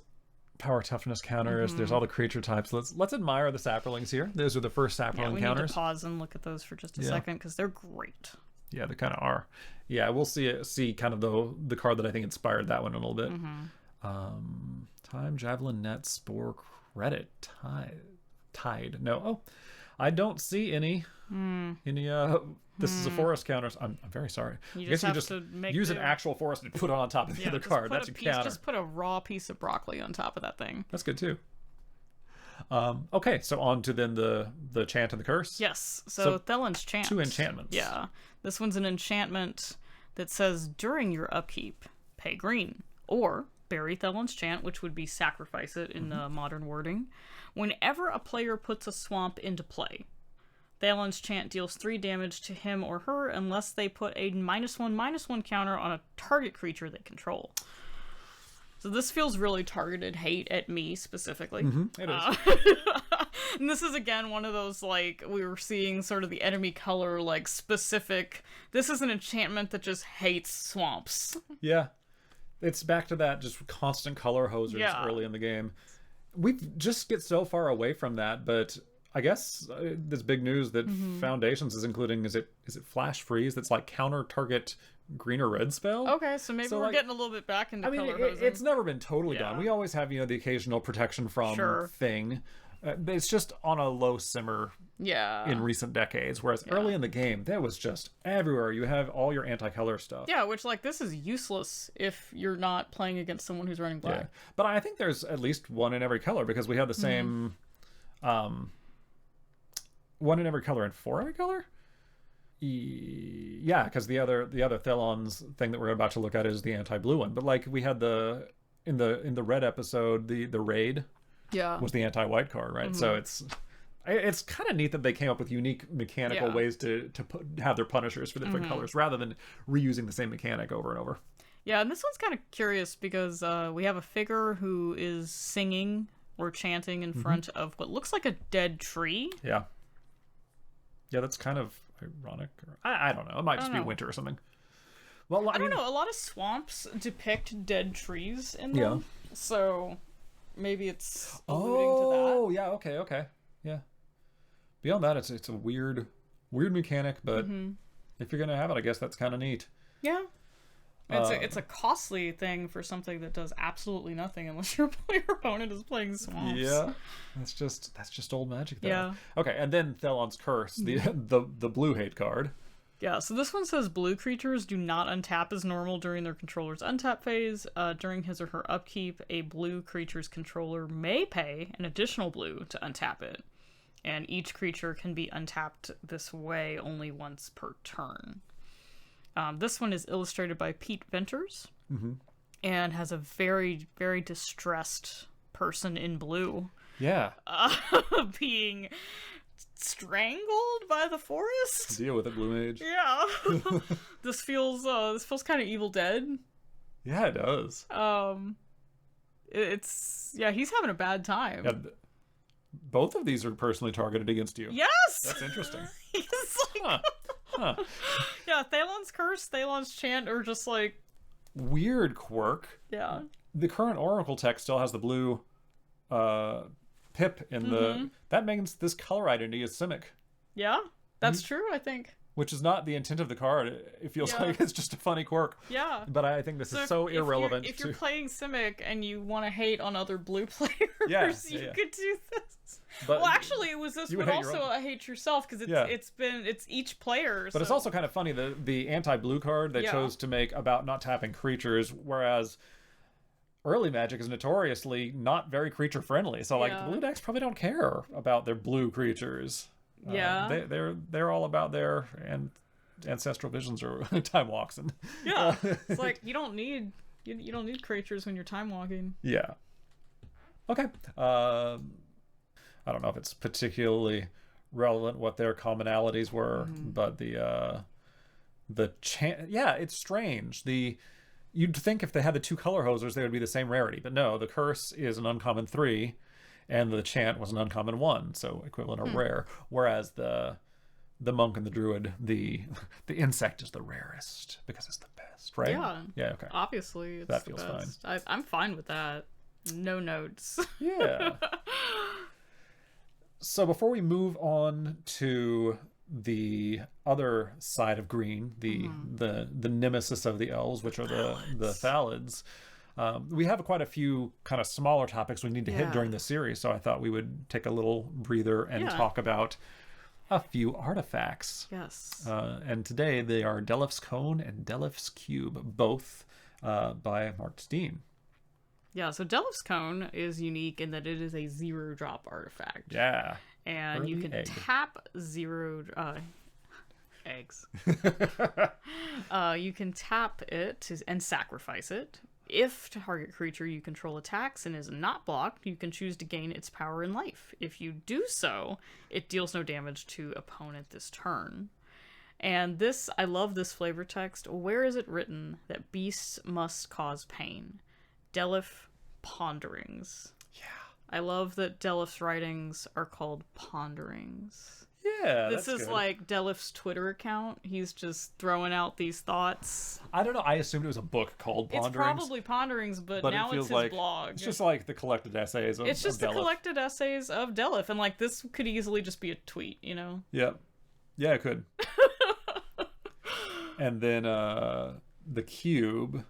power toughness counters. There's all the creature types. Let's admire the sapperlings here. Those are the first sapperling we counters. Need to pause and look at those for just a second, because they're great. Yeah, they kind of are. Yeah, we'll see kind of the card that I think inspired that one a little bit. Time, Javelin, Net, Spore, Credit, Tide. No, I don't see any. This is a forest counters. I'm very sorry. You just have to use an actual forest and put it on top of the other card. That's your counter. Just put a raw piece of broccoli on top of that thing. That's good too. Okay, so on to then the chant and the curse. Yes. So Thelon's chant. 2 enchantments. Yeah. This one's an enchantment that says, during your upkeep, pay green, or bury Thallids' chant, which would be sacrifice it in the modern wording. Whenever a player puts a swamp into play, Thallids' chant deals 3 damage to him or her unless they put a -1/-1 counter on a target creature they control. So this feels really targeted hate at me specifically. It is. And this is, again, one of those, like, we were seeing sort of the enemy color, like, specific. This is an enchantment that just hates swamps. Yeah. It's back to that just constant color hosers early in the game. We just get so far away from that, but I guess this big news that Foundations is including, is it Flash Freeze that's like counter target green or red spell? Okay, so maybe we're getting a little bit back into color hosing. It's never been totally done. We always have, the occasional protection from thing. It's just on a low simmer in recent decades, whereas early in the game, that was just everywhere. You have all your anti-color stuff. Yeah, which, like, this is useless if you're not playing against someone who's running black. Yeah. But I think there's at least one in every color, because we have the same one in every color and 4 every color? Yeah, because the other Thallids thing that we're about to look at is the anti-blue one. But, like, we had in the red episode, the raid was the anti-white card, right? So it's kind of neat that they came up with unique mechanical ways to have their punishers for different colors rather than reusing the same mechanic over and over. Yeah, and this one's kind of curious because we have a figure who is singing or chanting in front of what looks like a dead tree. Yeah, that's kind of ironic. I don't know. It might just be winter or something. Well, I don't know. A lot of swamps depict dead trees in them. So maybe it's alluding to that. Oh, yeah, okay. Yeah. Beyond that, it's a weird mechanic, but if you're going to have it, I guess that's kind of neat. Yeah. It's a costly thing for something that does absolutely nothing unless your opponent is playing swamps. Yeah. That's just old magic there. Yeah. Okay, and then Thallids' Curse, the blue hate card. Yeah, so this one says blue creatures do not untap as normal during their controller's untap phase. During his or her upkeep, a blue creature's controller may pay an additional blue to untap it. And each creature can be untapped this way only once per turn. This one is illustrated by Pete Venters and has a very, very distressed person in blue. Yeah. Being strangled by the forest. Deal with it, Blue Mage. Yeah. This feels kind of Evil Dead. Yeah, it does. He's having a bad time. Yeah, both of these are personally targeted against you. Yes. That's interesting. He's like, yeah, Thallids' Curse, Thallids' Chant are just like weird quirk. Yeah. The current Oracle text still has the blue pip in the. That means this color identity is Simic. Yeah, that's true, I think. Which is not the intent of the card. It feels like it's just a funny quirk. Yeah. But I think this is so irrelevant. If you're playing Simic and you want to hate on other blue players, you could do this. But well, actually, it was this, but also hate yourself because it's each player. But it's also kind of funny the anti-blue card they chose to make about not tapping creatures, whereas early Magic is notoriously not very creature friendly. So the blue decks probably don't care about their blue creatures. Yeah, they're all about their ancestral visions or time walks and it's like you don't need creatures when you're time walking. Yeah. Okay. I don't know if it's particularly relevant what their commonalities were, but the it's strange. You'd think if they had the 2 color hosers, they would be the same rarity, but no. The Curse is an uncommon 3. And the Chant was an uncommon 1, so equivalent of rare. Whereas the Monk and the Druid, the Insect is the rarest because it's the best, right? Yeah. Okay. Obviously, it's that feels fine. I'm fine with that. No notes. Yeah. So before we move on to the other side of green, the nemesis of the elves, which are the Thallids. We have quite a few kind of smaller topics we need to hit during the series, so I thought we would take a little breather and talk about a few artifacts. Yes. And today they are Delif's Cone and Delif's Cube, both by Mark Steen. Yeah, so Delif's Cone is unique in that it is a 0-drop artifact. Yeah. And you can tap 0 eggs. You can tap it and sacrifice it. If target creature you control attacks and is not blocked, you can choose to gain its power and life. If you do so, it deals no damage to opponent this turn. And this, I love this flavor text. Where is it written that beasts must cause pain? Delif Ponderings. Yeah. I love that Delif's writings are called Ponderings. Yeah, this that's is good. like Delif's Twitter account. He's just throwing out these thoughts. I don't know. I assumed it was a book called Ponderings. It's probably Ponderings, but now it feels it's his like, blog. It's just like the collected essays of It's just of the Delif. collected essays of Delif, and like this could easily just be a tweet, you know? Yeah. Yeah, it could. And then the cube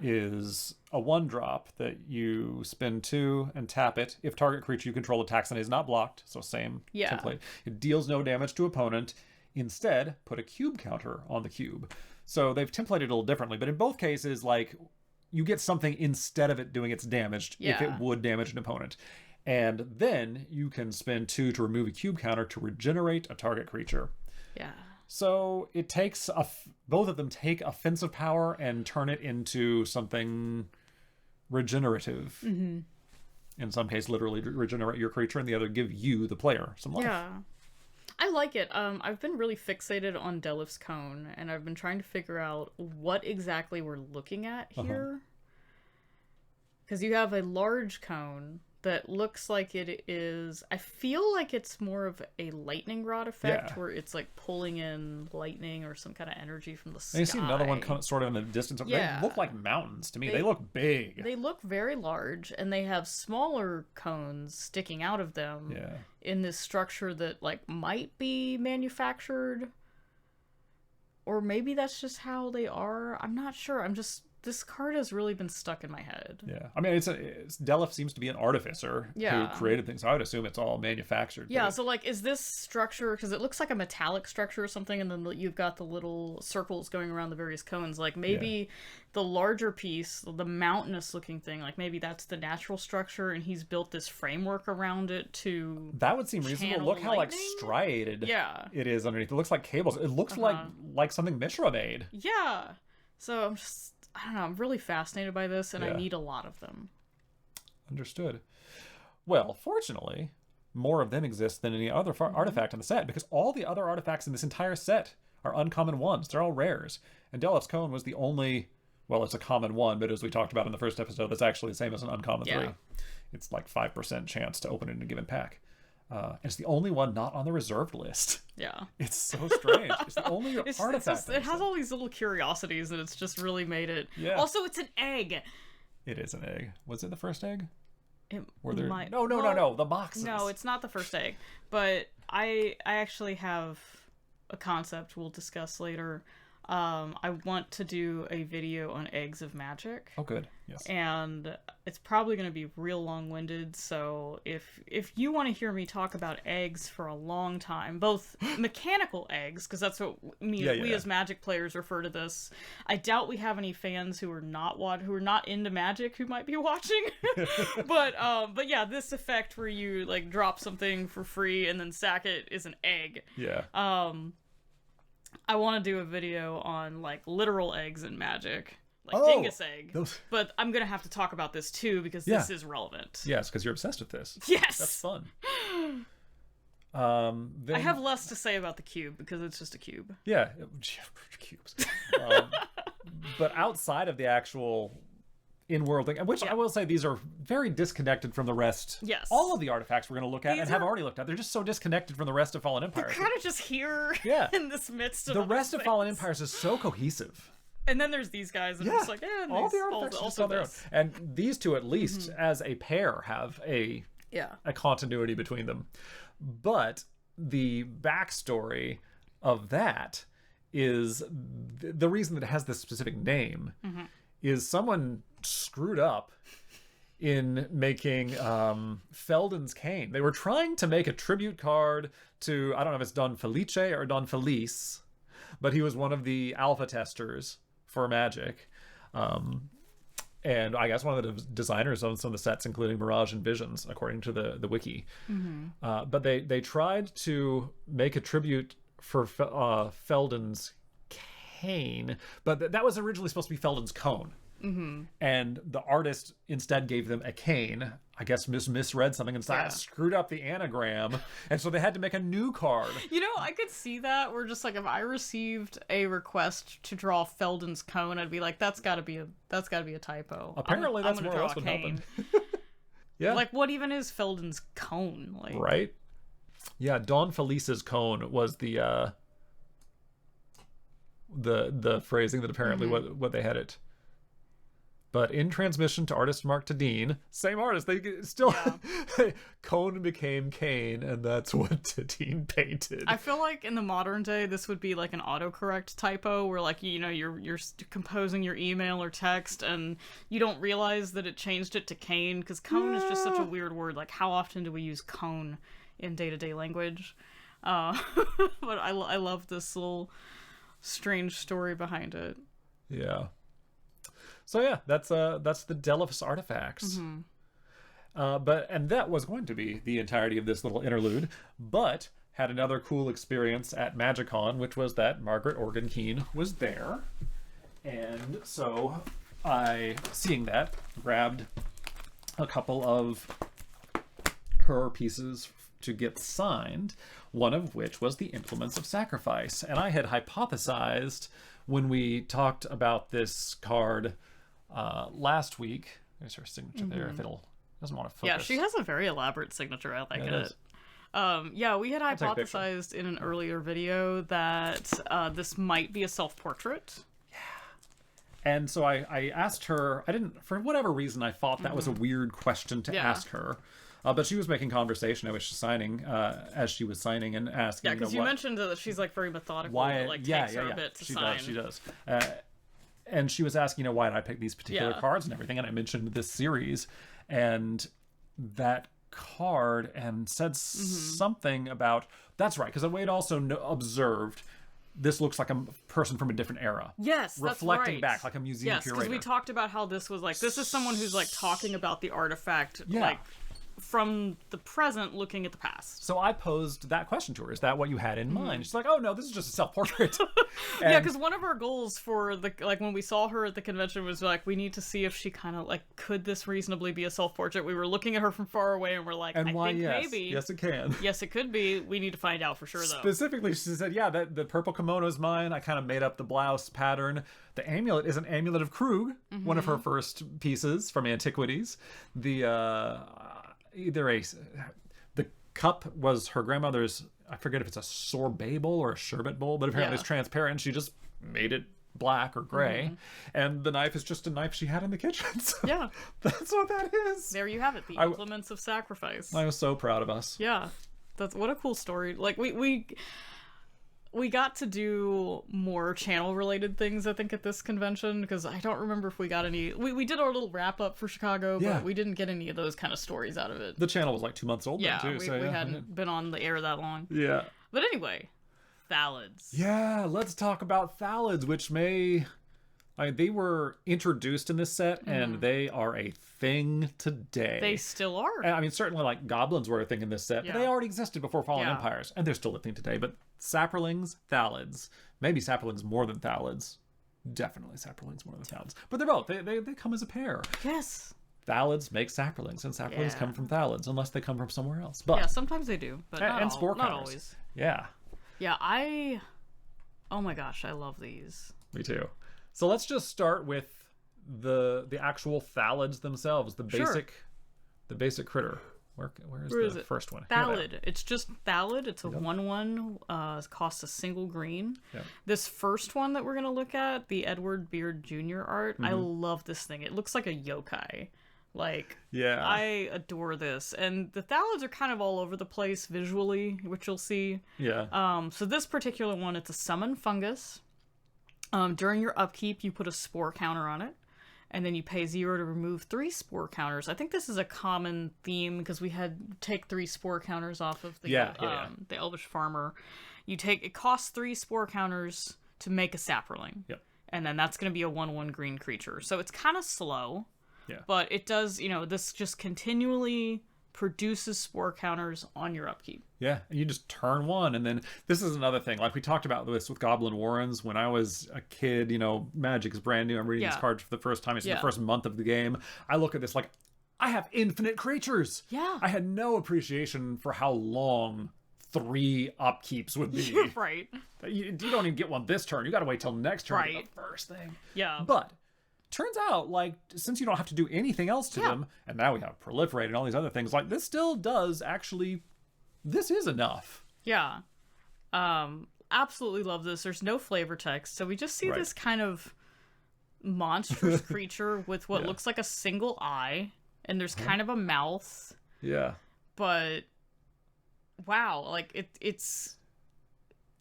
is a 1-drop that you spend 2 and tap it. If target creature you control attacks and is not blocked, so same template. It deals no damage to opponent. Instead, put a cube counter on the cube. So they've templated it a little differently, but in both cases, like, you get something instead of it doing its damage if it would damage an opponent. And then you can spend 2 to remove a cube counter to regenerate a target creature. Yeah. So it takes both of them take offensive power and turn it into something regenerative. Mm-hmm. In some case, literally regenerate your creature, and the other give you, the player, some life. Yeah. I like it. I've been really fixated on Delif's Cone, and I've been trying to figure out what exactly we're looking at here. Because you have a large cone that looks like it is... I feel like it's more of a lightning rod effect, where it's like pulling in lightning or some kind of energy from the sky. And you see another one sort of in the distance. They look like mountains to me. They look big. They look very large, and they have smaller cones sticking out of them in this structure that like might be manufactured. Or maybe that's just how they are. I'm not sure. This card has really been stuck in my head. Yeah. I mean, Delif seems to be an artificer who created things. So I would assume it's all manufactured. Yeah, so like, is this structure, because it looks like a metallic structure or something, and then you've got the little circles going around the various cones. Like, maybe the larger piece, the mountainous looking thing, like maybe that's the natural structure, and he's built this framework around it to That would seem reasonable. Look how like striated it is underneath. It looks like cables. It looks like something Mishra made. Yeah. So I don't know, I'm really fascinated by this, and I need a lot of them. Understood. Well, fortunately, more of them exist than any other artifact in the set, because all the other artifacts in this entire set are uncommon ones. They're all rares. And Delif's Cone was the only... Well, it's a common 1, but as we talked about in the first episode, that's actually the same as an uncommon 3. It's like 5% chance to open it in a given pack. And it's the only one not on the reserved list. Yeah. It's so strange. It's the only artifact. It has all these little curiosities, and it's just really made it... Yeah. Also, it's an egg. It is an egg. Was it the first egg? It might... No. The boxes. No, it's not the first egg. But I actually have a concept we'll discuss later. I want to do a video on eggs of magic. Oh, good. Yes. And it's probably going to be real long-winded, so if you want to hear me talk about eggs for a long time, both mechanical eggs, because that's what we as Magic players refer to this. I doubt we have any fans who are not into Magic who might be watching. but yeah, this effect where you like drop something for free and then sack it is an egg. Yeah. I want to do a video on like literal eggs in Magic, like Dingus Egg. But I'm gonna have to talk about this too because this is relevant. Yes, because you're obsessed with this. Yes, that's fun. I have less to say about the cube because it's just a cube. Yeah, cubes. But outside of the actual in-world thing, which I will say these are very disconnected from the rest. Yes. All of the artifacts we're going to look at have already looked at. They're just so disconnected from the rest of Fallen Empires. They're kind of just here in this midst of the rest of Fallen Empires is so cohesive. And then there's these guys that are just like, all the artifacts are just on their own. And these two, at least, as a pair, have a continuity between them. But the backstory of that is the reason that it has this specific name is someone screwed up in making Felden's Cane. They were trying to make a tribute card to, I don't know if it's Don Felice or Don Felice, but he was one of the alpha testers for Magic. And I guess one of the designers on some of the sets, including Mirage and Visions, according to the wiki. But they tried to make a tribute for Felden's Cane, but that was originally supposed to be Felden's Cone. And the artist instead gave them a cane. I guess misread something and screwed up the anagram, and so they had to make a new card. I could see that. Where just like if I received a request to draw Felden's cone, I'd be like, that's got to be a typo. Apparently, that's more or less what happened. Yeah. Like, what even is Felden's cone? Like, right? Yeah, Don Felice's cone was the phrasing that apparently what they had it. But in transmission to artist Mark Tadine, same artist, they still cone became cane, and that's what Tadine painted. I feel like in the modern day, this would be like an autocorrect typo, where like you're composing your email or text, and you don't realize that it changed it to cane, because cone is just such a weird word. Like, how often do we use cone in day-to-day language? But I love this little strange story behind it. Yeah. So yeah, that's the Delif's artifacts. And that was going to be the entirety of this little interlude, but had another cool experience at MagicCon, which was that Margaret Organ Keene was there. And so I, seeing that, grabbed a couple of her pieces to get signed, one of which was the Implements of Sacrifice. And I had hypothesized when we talked about this card last week. There's her signature there. If doesn't want to focus. Yeah, she has a very elaborate signature. I like it. We had hypothesized in an earlier video that this might be a self-portrait. Yeah. And so I asked her. I didn't, for whatever reason, I thought that was a weird question to ask her. But she was making conversation as she was signing and asking. Yeah, because you mentioned that she's like very methodical. Why? It like takes her a bit to sign. She does. And she was asking, why did I pick these particular cards and everything? And I mentioned this series and that card, and said something about, that's right, because Wade also observed this looks like a person from a different era. Yes, reflecting that's right. back like a museum curator. Yes, because we talked about how this was like, this is someone who's like talking about the artifact like from the present looking at the past. So I posed that question to her. Is that what you had in mind? She's like, oh no, this is just a self-portrait. Yeah, because one of our goals for the, like when we saw her at the convention was like, we need to see if she kind of like, could this reasonably be a self-portrait? We were looking at her from far away and we're like, I think maybe. Yes, it can. Yes, it could be. We need to find out for sure though. Specifically, she said, yeah, that the purple kimono is mine. I kind of made up the blouse pattern. The amulet is an amulet of Krug, one of her first pieces from Antiquities. The cup was her grandmother's, I forget if it's a sorbet bowl or a sherbet bowl, but apparently it's transparent. She just made it black or gray. And the knife is just a knife she had in the kitchen. So that's what that is. There you have it, the Implements of Sacrifice. I was so proud of us. Yeah. That's what a cool story. Like we got to do more channel related things, I think, at this convention, because I don't remember if we got any. We did our little wrap up for Chicago, but we didn't get any of those kind of stories out of it. The channel was like 2 months old then too. We hadn't been on the air that long. Yeah. But anyway, Thallids. Yeah, let's talk about Thallids, which they were introduced in this set, and they are a thing today. They still are. I mean, certainly like goblins were a thing in this set, but they already existed before Fallen Empires, and they're still a thing today. But Saprolings, Thallids, maybe Saprolings more than Thallids. Definitely Saprolings more than Thallids. But they're both. They come as a pair. Yes. Thallids make Saprolings, and Saprolings come from Thallids, unless they come from somewhere else. But sometimes they do, but not spore not counters. always. Yeah. Yeah, oh my gosh, I love these. Me too. So let's just start with the actual Thallids themselves, the basic critter. Where is the first one? Thallid. It's just Thallid. It's a 1/1. It costs a single green. Yep. This first one that we're gonna look at, the Edward Beard Jr. art, I love this thing. It looks like a yokai. Like, I adore this. And the Thallids are kind of all over the place visually, which you'll see. Yeah. So this particular one, it's a summon fungus. During your upkeep, you put a spore counter on it, and then you pay 0 to remove 3 spore counters. I think this is a common theme because we had take 3 spore counters off of the Elvish farmer. It costs 3 spore counters to make a sapperling. Yep. And then that's going to be a 1/1 green creature. So it's kind of slow. Yeah. But it does, this just continually produces spore counters on your upkeep. Yeah, and you just turn one, and then this is another thing. Like we talked about this with Goblin Warrens when I was a kid. Magic is brand new. I'm reading these cards for the first time. It's the first month of the game. I look at this like, I have infinite creatures. Yeah. I had no appreciation for how long 3 upkeeps would be. Right. You don't even get one this turn. You got to wait till next turn to get the first thing. Yeah. But turns out, like, since you don't have to do anything else to them, and now we have Proliferate and all these other things, like, this still does actually, this is enough. Yeah. Absolutely love this. There's no flavor text, so we just see this kind of monstrous creature with what looks like a single eye, and there's kind of a mouth. Yeah. But, wow, like, it's...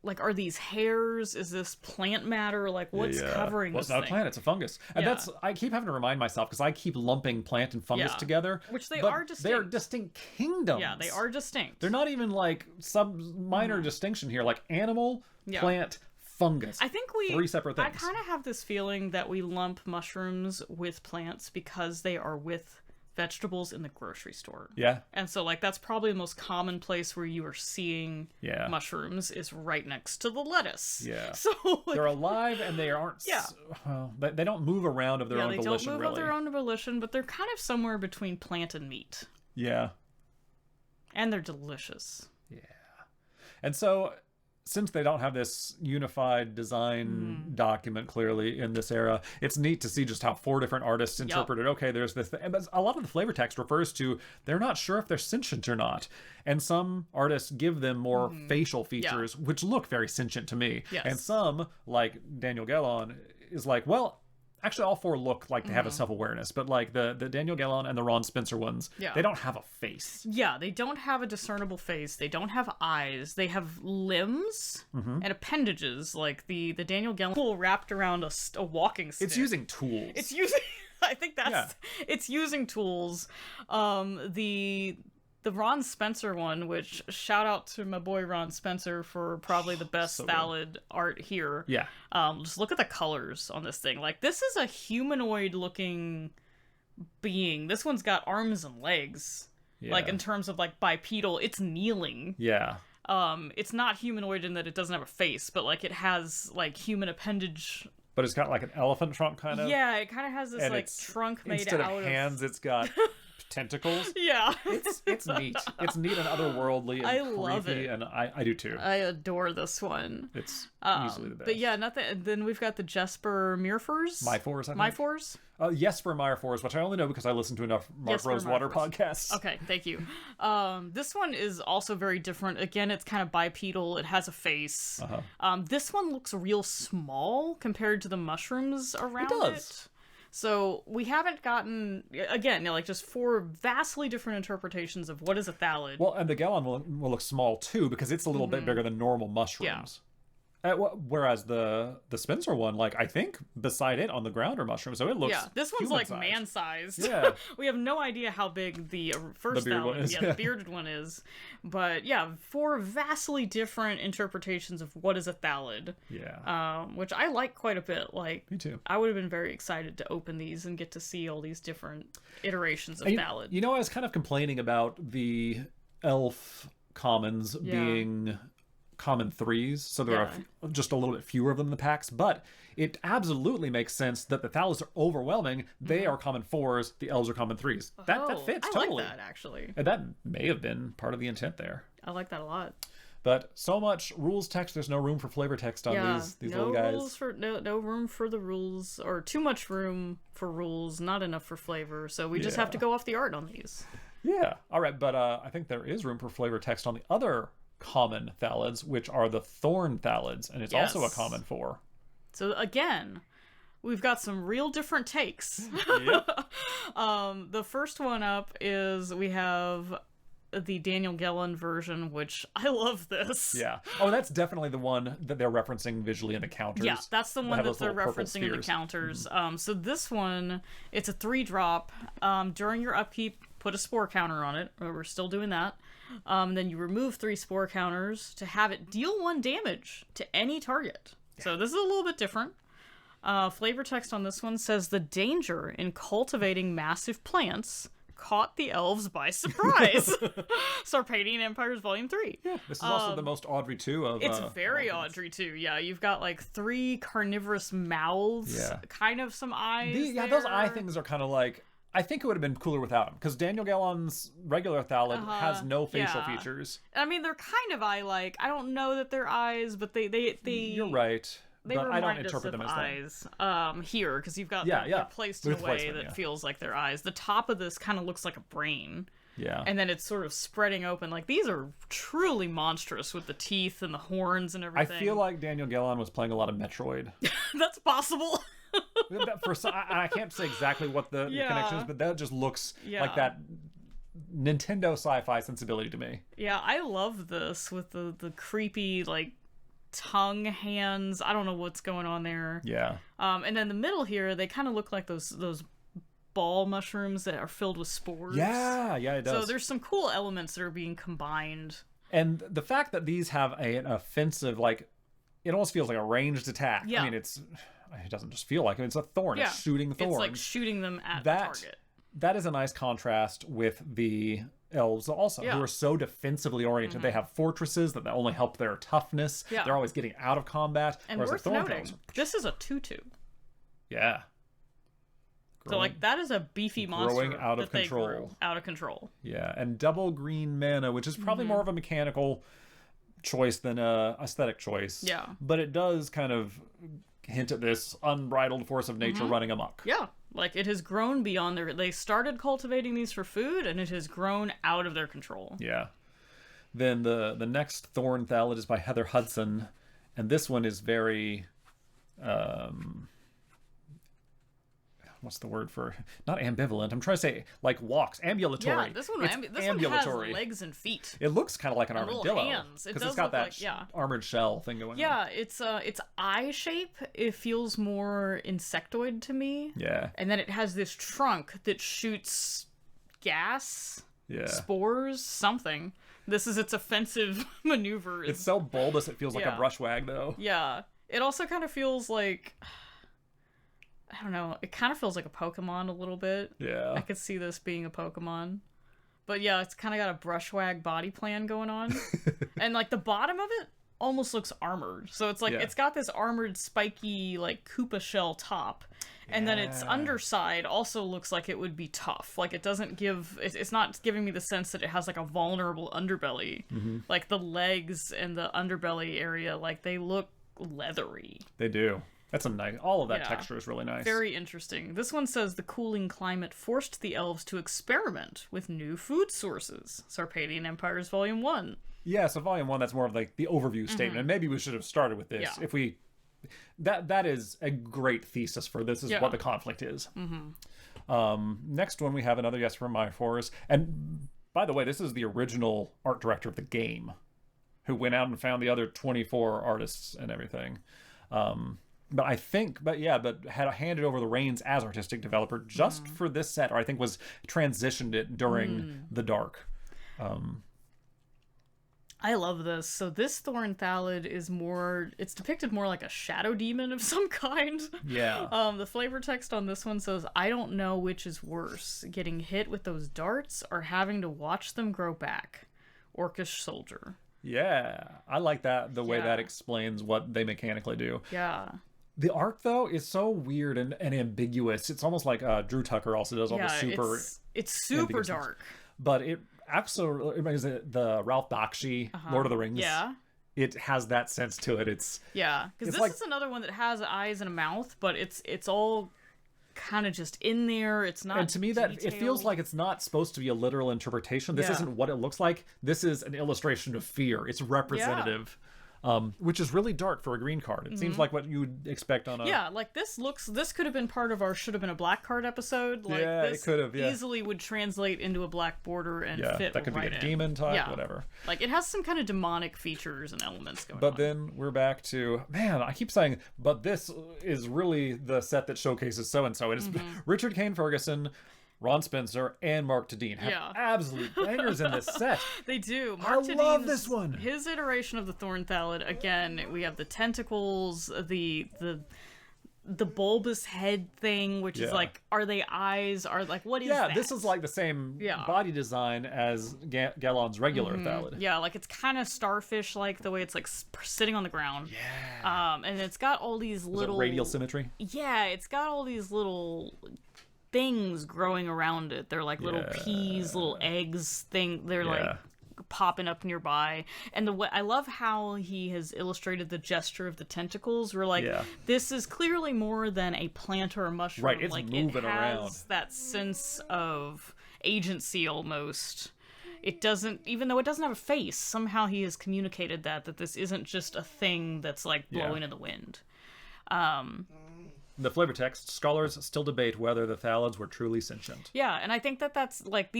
Like, are these hairs? Is this plant matter? Like, what's covering this thing? Well, it's not a plant, it's a fungus. And I keep having to remind myself, because I keep lumping plant and fungus together. Which they are distinct. They're distinct kingdoms. Yeah, they are distinct. They're not even, like, some minor distinction here. Like, animal, plant, fungus. I think 3 separate things. I kind of have this feeling that we lump mushrooms with plants because they are with vegetables in the grocery store. Yeah. And so, like, that's probably the most common place where you are seeing mushrooms is right next to the lettuce. Yeah. So, like, they're alive and they aren't... Well, they don't move around of their own volition, really. Yeah, they don't move of their own volition, but they're kind of somewhere between plant and meat. Yeah. And they're delicious. Yeah. And so... Since they don't have this unified design document clearly in this era, it's neat to see just how 4 different artists interpreted, okay, there's this thing. But a lot of the flavor text refers to they're not sure if they're sentient or not. And some artists give them more facial features, which look very sentient to me. Yes. And some, like Daniel Gellon, is like, well, actually all 4 look like they have a self-awareness, but like the Daniel Gellon and the Ron Spencer ones, they don't have a face. Yeah, they don't have a discernible face. They don't have eyes. They have limbs and appendages, like the Daniel Gellon wrapped around a walking stick. It's using tools. It's using... I think that's... It's using tools. The Ron Spencer one, which shout out to my boy Ron Spencer for probably the best Thallid art here. Yeah. Just look at the colors on this thing. Like, this is a humanoid looking being. This one's got arms and legs. Yeah. Like, in terms of, like, bipedal, it's kneeling. Yeah. It's not humanoid in that it doesn't have a face, but, like, it has, like, human appendage. But it's got, like, an elephant trunk, kind of. Yeah, it kind of has this, and like, trunk made out of... Instead of hands, it's got... tentacles. Yeah. It's neat. It's neat and otherworldly and I creepy, love it. And I do too. I adore this one. It's easily the best. But yeah, nothing. Then we've got the Jesper Mirfors. Myfors, I think. Myfors? Jesper Myrfors, which I only know because I listen to enough Mark Rosewater podcasts. Okay, thank you. This one is also very different. Again, it's kind of bipedal. It has a face. This one looks real small compared to the mushrooms around it. It does. So we haven't gotten, again, like just 4 vastly different interpretations of what is a Thallid. Well, and the Gellon will look small too because it's a little bit bigger than normal mushrooms. Whereas the Spencer one, like, I think beside it on the ground are mushrooms, so it looks this one's like human-sized. Man-sized. Yeah. We have no idea how big the first the bearded one is. the bearded one is. But yeah, 4 vastly different interpretations of what is a Thallid. Yeah. Which I like quite a bit. Like, me too. I would have been very excited to open these and get to see all these different iterations of Thallid. You know, I was kind of complaining about the elf commons being common 3s, so there are just a little bit fewer of them in the packs, but it absolutely makes sense that the Thallids are overwhelming. They are common 4s, the elves are common 3s. That fits totally. I like that, actually. And that may have been part of the intent there. I like that a lot. But so much rules text, there's no room for flavor text on these little guys. No room for the rules, or too much room for rules, not enough for flavor, so we just have to go off the art on these. Yeah, all right, but I think there is room for flavor text on the other common Thallids, which are the Thorn Thallids, and it's also a common 4. So again, we've got some real different takes. Yep. The first one up is we have the Daniel Gellon version, which I love this. Yeah. Oh, that's definitely the one that they're referencing visually in the counters. Yeah, that's the one that they're referencing in the counters. So this one, it's a 3-drop. During your upkeep, put a spore counter on it. We're still doing that. Then you remove 3 spore counters to have it deal 1 damage to any target. Yeah. So this is a little bit different. Flavor text on this one says the danger in cultivating massive plants caught the elves by surprise. Sarpadian Empires Volume 3. Yeah, this is also the most Audrey 2 of... It's very Audrey 2, yeah. You've got, like, 3 carnivorous mouths, kind of some eyes Yeah, those eye things are kind of like... I think it would have been cooler without them, because Daniel Gallon's regular Thallid has no facial features. I mean, they're kind of eye-like. I don't know that they're eyes, but they You're right. But I don't interpret them as eyes here, because you've got they're placed in a way that feels like they're eyes. The top of this kind of looks like a brain. Yeah. And then it's sort of spreading open. Like, these are truly monstrous with the teeth and the horns and everything. I feel like Daniel Gallon was playing a lot of Metroid. That's possible. I can't say exactly what the connection is, but that just looks like that Nintendo sci-fi sensibility to me. Yeah, I love this with the creepy, like, tongue hands. I don't know what's going on there. Yeah. And then the middle here, they kind of look like those ball mushrooms that are filled with spores. Yeah, it does. So there's some cool elements that are being combined. And the fact that these have an offensive, like, it almost feels like a ranged attack. Yeah. I mean, it doesn't just feel like it. It's a thorn. It's shooting thorns. It's like shooting them at the target. That is a nice contrast with the elves also, who are so defensively oriented. They have fortresses that only help their toughness. They're always getting out of combat. And worth noting, this is a 2/2. Yeah. So, like, that is a beefy monster growing out of that control. they grew out of control. Yeah, and double green mana, which is probably more of a mechanical choice than a aesthetic choice. Yeah. But it does kind of hint at this unbridled force of nature running amok. Yeah. Like, it has grown beyond they started cultivating these for food, and it has grown out of their control. Yeah. Then the next Thorn Thallid is by Heather Hudson, and this one is very... what's the word for... Not ambivalent. I'm trying to say, like, walks. Ambulatory. Yeah, this one has legs and feet. It looks kind of like an armadillo. Hands. Because it's got that armored shell thing going on. Yeah, its eye shape, it feels more insectoid to me. Yeah. And then it has this trunk that shoots gas, spores, something. This is its offensive maneuvers. It's so bulbous it feels like a brushwag, though. Yeah. It also kind of feels like... I don't know. It kind of feels like a Pokemon a little bit. Yeah. I could see this being a Pokemon. But yeah, it's kind of got a brushwag body plan going on. And like the bottom of it almost looks armored. So it's like it's got this armored spiky like Koopa shell top. And then its underside also looks like it would be tough. Like it doesn't give... It's not giving me the sense that it has like a vulnerable underbelly. Like the legs and the underbelly area, like they look leathery. They do. That's a nice... All of that texture is really nice. Very interesting. This one says the cooling climate forced the elves to experiment with new food sources. Sarpadian Empires Volume 1. Yeah, so Volume 1, that's more of like the overview statement. And maybe we should have started with this. If we... That is a great thesis for this is what the conflict is. Next one, we have another Yes from My Fours. And by the way, this is the original art director of the game who went out and found the other 24 artists and everything. But had handed over the reins as artistic developer just for this set, or I think was transitioned it during the Dark. I love this. So this Thorn Thallid is it's depicted more like a shadow demon of some kind. Yeah. The flavor text on this one says, I don't know which is worse, getting hit with those darts or having to watch them grow back. Orcish soldier. Yeah. I like that, the way that explains what they mechanically do. Yeah. The art, though, is so weird and ambiguous. It's almost like Drew Tucker also does all the super... It's super dark. But it absolutely reminds me of the Ralph Bakshi, Lord of the Rings. Yeah. It has that sense to it. Because this is another one that has eyes and a mouth, but it's all kind of just in there. It's not... And to me, that it feels like it's not supposed to be a literal interpretation. This isn't what it looks like. This is an illustration of fear. It's representative. Which is really dark for a green card. It seems like what you would expect on a... Yeah, like this could have been part of our Should Have Been a Black Card episode. Like, it could have, easily would translate into a black border and fit that could right be a in. demon type, whatever. Like, it has some kind of demonic features and elements going on. But then we're back to... Man, I keep saying, but this is really the set that showcases so-and-so. It is Richard Kane Ferguson, Ron Spencer, and Mark Tedin have absolute bangers in this set. They do. I love this one. His iteration of the Thorn Thallid, again, we have the tentacles, the the bulbous head thing, which is like, are they eyes? Are like, what is that? Yeah, this is like the same body design as Galon's regular Thallid. Yeah, like it's kind of starfish-like the way it's like sitting on the ground. Yeah. And it's got all these little radial symmetry. Yeah, it's got all these little things growing around it. They're like little peas, little eggs thing. They're like popping up nearby. And I love how he has illustrated the gesture of the tentacles. We're like, this is clearly more than a plant or a mushroom. Right, it's like, moving it has around. That sense of agency almost. It doesn't, even though it doesn't have a face, somehow he has communicated that this isn't just a thing that's like blowing in the wind. The flavor text, scholars still debate whether the Thallids were truly sentient. Yeah, and I think that's like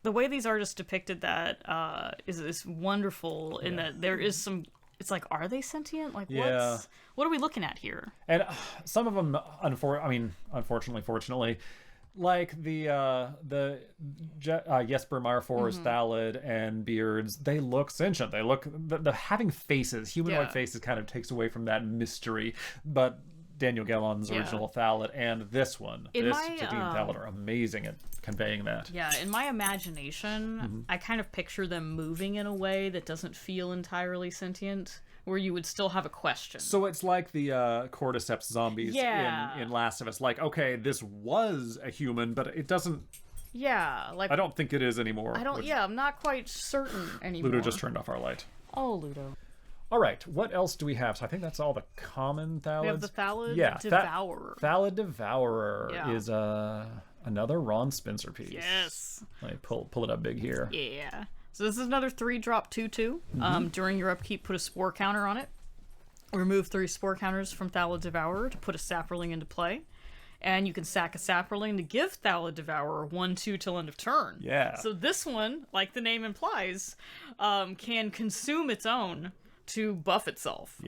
the way these artists depicted that is wonderful in that there is some. It's like, are they sentient? Like, what are we looking at here? And some of them, unfortunately, fortunately, like the Jesper Marfor's Thallid and Beards, they look sentient. They look the having faces, humanoid faces, kind of takes away from that mystery, but. Daniel Galon's original Thallid and this one, Jadine Thallid, are amazing at conveying that. Yeah, in my imagination, I kind of picture them moving in a way that doesn't feel entirely sentient, where you would still have a question. So it's like the cordyceps zombies in Last of Us. Like, okay, this was a human, but it doesn't... Yeah, like... I don't think it is anymore. I'm not quite certain anymore. Ludo just turned off our light. Oh, Ludo. All right, what else do we have? So I think that's all the common Thallids. We have the Thallid Devourer. Thallid Devourer is another Ron Spencer piece. Yes. Let me pull it up big here. Yeah. So this is another 3-drop 2/2. During your upkeep, put a spore counter on it. Remove 3 spore counters from Thallid Devourer to put a sapperling into play. And you can sack a sapperling to give Thallid Devourer 1/2 till end of turn. Yeah. So this one, like the name implies, can consume its own to buff itself,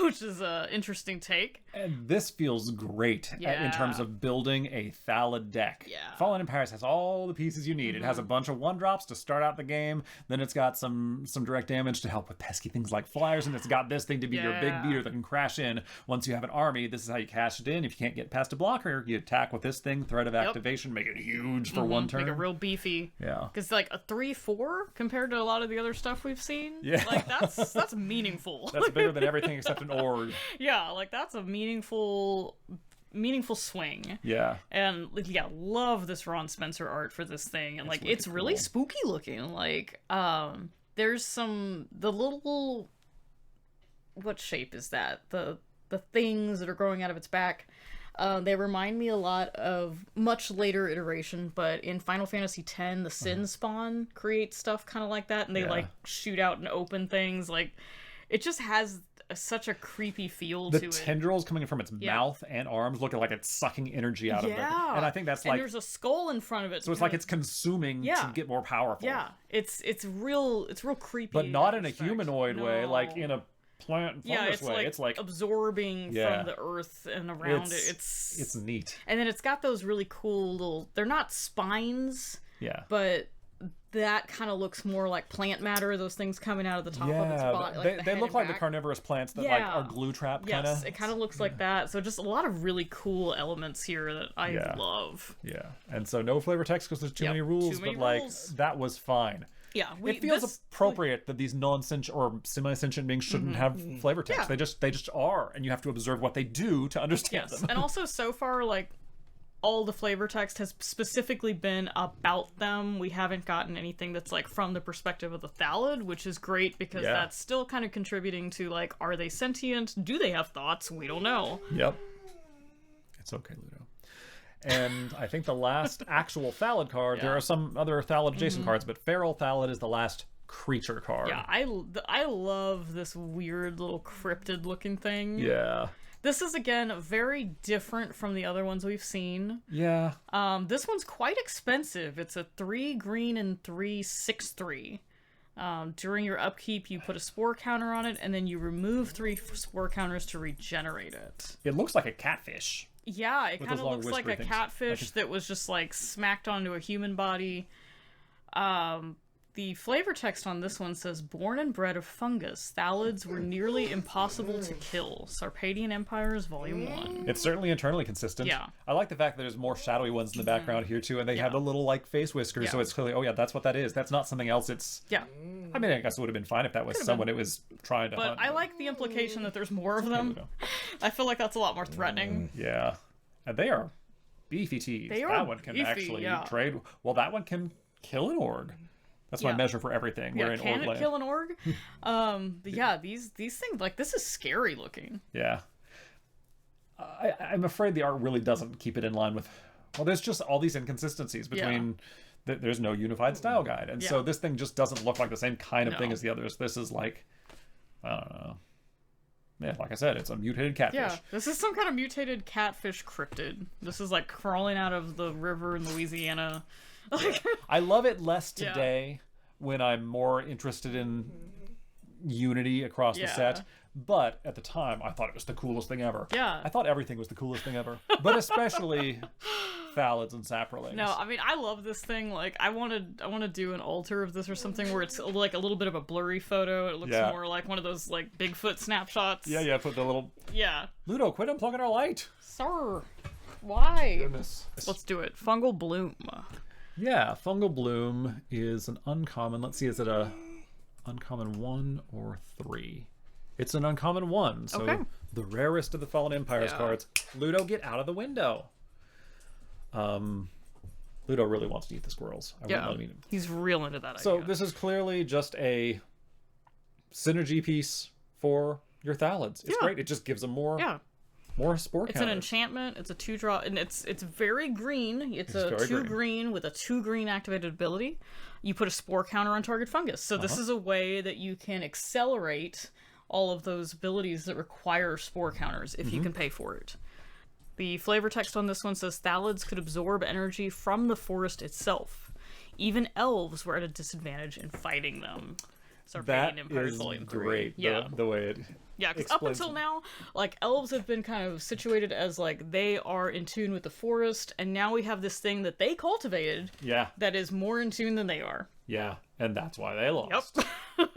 which is an interesting take. And this feels great in terms of building a Thallid deck. Yeah. Fallen Empires has all the pieces you need. It has a bunch of 1-drops to start out the game, then it's got some direct damage to help with pesky things like flyers, and it's got this thing to be your big beater that can crash in. Once you have an army, this is how you cash it in. If you can't get past a blocker, you attack with this thing, threat of activation, make it huge for 1 turn. Make it real beefy. Yeah. Because like a 3/4 compared to a lot of the other stuff we've seen, like that's meaningful. That's bigger than everything except an org. Yeah, like that's a meaningful swing. Yeah. And love this Ron Spencer art for this thing. And like it's really spooky looking. Like there's the little, what shape is that? The things that are growing out of its back. They remind me a lot of much later iteration, but in Final Fantasy X, the Sin Spawn creates stuff kind of like that, and they like shoot out and open things. Like it just has such a creepy feel to it. The tendrils coming from its mouth and arms look like it's sucking energy out of it. And I think that's like... And there's a skull in front of it. So it's like it's consuming to get more powerful. Yeah, it's real creepy. But not in a humanoid way, like in a plant fungus way. Like it's like absorbing from the earth and around it. It's neat. And then it's got those really cool little... They're not spines, but... That kind of looks more like plant matter, those things coming out of the top of its body. Like they look like the carnivorous plants that like are glue trap kind of. Yes, it kind of looks like that. So just a lot of really cool elements here that I love. Yeah, and so no flavor text because there's too many rules, but like that was fine. Yeah, it feels appropriate that these non-sentient or semi-sentient beings shouldn't have flavor text. They just are, and you have to observe what they do to understand them. And also so far, like, all the flavor text has specifically been about them. We haven't gotten anything that's like from the perspective of the Thallid, which is great because that's still kind of contributing to like, are they sentient? Do they have thoughts? We don't know. Yep. It's okay, Ludo. And I think the last actual Thallid card, there are some other Thallid adjacent cards, but Feral Thallid is the last creature card. Yeah, I love this weird little cryptid looking thing. Yeah. This is, again, very different from the other ones we've seen. Yeah. This one's quite expensive. It's a 3 green and 3 6/3. During your upkeep, you put a spore counter on it, and then you remove 3 spore counters to regenerate it. It looks like a catfish. Yeah, it kind of looks like a catfish that was just, like, smacked onto a human body. The flavor text on this one says, born and bred of fungus, Thallids were nearly impossible to kill. Sarpadian Empires, Volume 1. It's certainly internally consistent. Yeah. I like the fact that there's more shadowy ones in the background here, too, and they have the little, like, face whiskers, so it's clearly, oh, yeah, that's what that is. That's not something else. It's... Yeah. I mean, I guess it would have been fine if that was someone it was trying to hunt. But I like the implication that there's more of them. I feel like that's a lot more threatening. Yeah. And they are beefy teeth. That one can actually trade... Well, that one can kill an org. That's my measure for everything. Yeah, can it kill an org? But yeah, these things, like, this is scary looking. Yeah. I'm afraid the art really doesn't keep it in line with... Well, there's just all these inconsistencies between... There's no unified style guide. And so this thing just doesn't look like the same kind of thing as the others. This is like... I don't know. Yeah, like I said, it's a mutated catfish. Yeah, this is some kind of mutated catfish cryptid. This is like crawling out of the river in Louisiana. I love it less today when I'm more interested in unity across the set. But at the time, I thought it was the coolest thing ever. Yeah. I thought everything was the coolest thing ever. But especially Thallids and Saprolings. No, I mean, I love this thing. Like, I want to do an altar of this or something where it's like a little bit of a blurry photo. It looks more like one of those like Bigfoot snapshots. Yeah, put the little... Yeah. Ludo, quit unplugging our light. Sir, why? Goodness. Let's do it. Fungal Bloom. Yeah, Fungal Bloom is an uncommon. Let's see, is it a uncommon 1 or 3? It's an uncommon 1, so the rarest of the Fallen Empires cards. Ludo, get out of the window. Ludo really wants to eat the squirrels. I wouldn't let him eat them. He's real into that idea. So this is clearly just a synergy piece for your Thallids. It's great. It just gives them more spore counters. It's an enchantment. It's a 2-draw, and it's very green. It's a 2 green with a 2 green activated ability. You put a spore counter on target fungus. So this is a way that you can accelerate all of those abilities that require spore counters if you can pay for it. The flavor text on this one says Thallids could absorb energy from the forest itself. Even elves were at a disadvantage in fighting them. That is great. The way it because up until now, like, elves have been kind of situated as like they are in tune with the forest, and now we have this thing that they cultivated that is more in tune than they are. Yeah, and that's why they lost. Yep.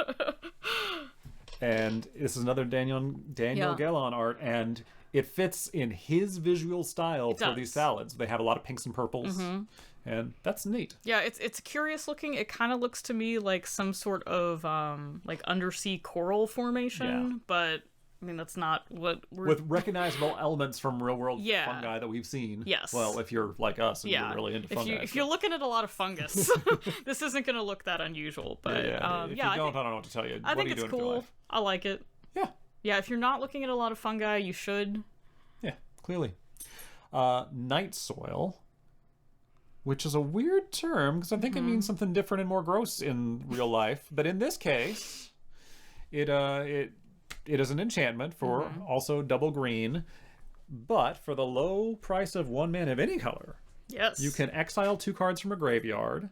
And this is another Daniel Gallon art, and it fits in his visual style for these Thallids. They have a lot of pinks and purples, and that's neat. Yeah, it's curious looking. It kind of looks to me like some sort of like undersea coral formation, but I mean, that's not what we're... With recognizable elements from real-world fungi that we've seen. Yes. Well, if you're like us and you're really into fungi. If you're looking at a lot of fungus, this isn't going to look that unusual. But if you don't, I don't know what to tell you. I think it's cool. I like it. Yeah. Yeah, if you're not looking at a lot of fungi, you should. Yeah, clearly. Night soil, which is a weird term, because I think it means something different and more gross in real life. But in this case, it is an enchantment for also double green, but for the low price of 1 mana of any color, you can exile 2 cards from a graveyard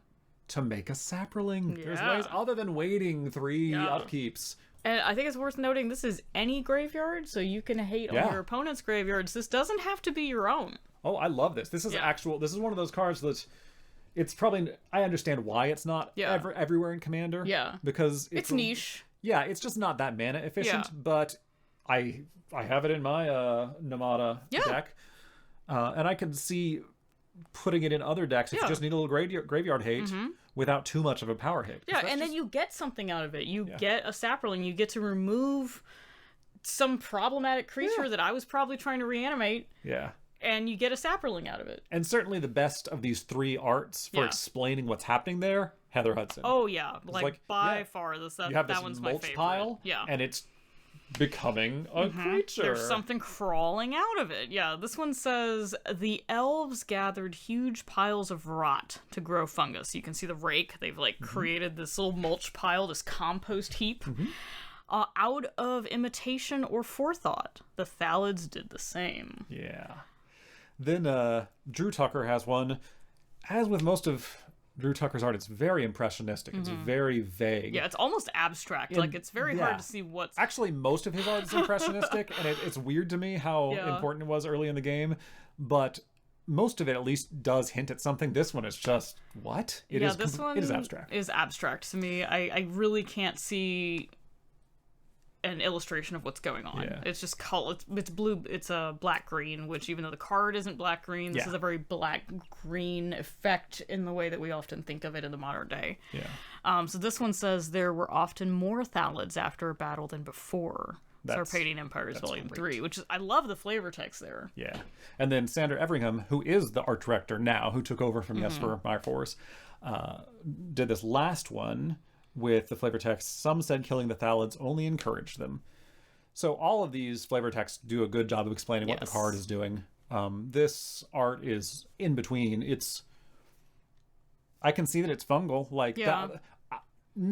to make a Saproling. Yeah. There's ways other than waiting 3 upkeeps. And I think it's worth noting this is any graveyard, so you can hate on your opponent's graveyards. This doesn't have to be your own. Oh, I love this. This is this is one of those cards that it's probably, I understand why it's not everywhere in Commander. Yeah. Because it's niche. Yeah, it's just not that mana efficient, but I have it in my Namada deck, and I can see putting it in other decks if you just need a little graveyard hate without too much of a power hit. Yeah, and then you get something out of it. You get a Saproling. You get to remove some problematic creature that I was probably trying to reanimate. Yeah. And you get a Saproling out of it. And certainly the best of these 3 arts for explaining what's happening there, Heather Hudson. Oh, yeah. Like by far, that one's my favorite. Pile, and it's becoming a creature. There's something crawling out of it. Yeah, this one says, the elves gathered huge piles of rot to grow fungus. You can see the rake. They've created this little mulch pile, this compost heap. Out of imitation or forethought. The Thallids did the same. Yeah. Then Drew Tucker has one. As with most of Drew Tucker's art, it's very impressionistic. It's very vague. Yeah, it's almost abstract. It's very hard to see what's... Actually, most of his art is impressionistic, and it's weird to me how important it was early in the game. But most of it at least does hint at something. This one is just, what? This one it is abstract. Is abstract to me. I really can't see an illustration of what's going on. Yeah. It's just it's blue. It's a black green, which even though the card isn't black green, this is a very black green effect in the way that we often think of it in the modern day. Yeah. So this one says there were often more Thallids after a battle than before. Sarpadian Empires Volume 3, which is, I love the flavor text there. Yeah. And then Sander Everingham, who is the art director now, who took over from Jesper Meyerfors, did this last one with the flavor text. Some said killing the Thallids only encouraged them. So all of these flavor texts do a good job of explaining what the card is doing. This art is in between. I can see that it's fungal.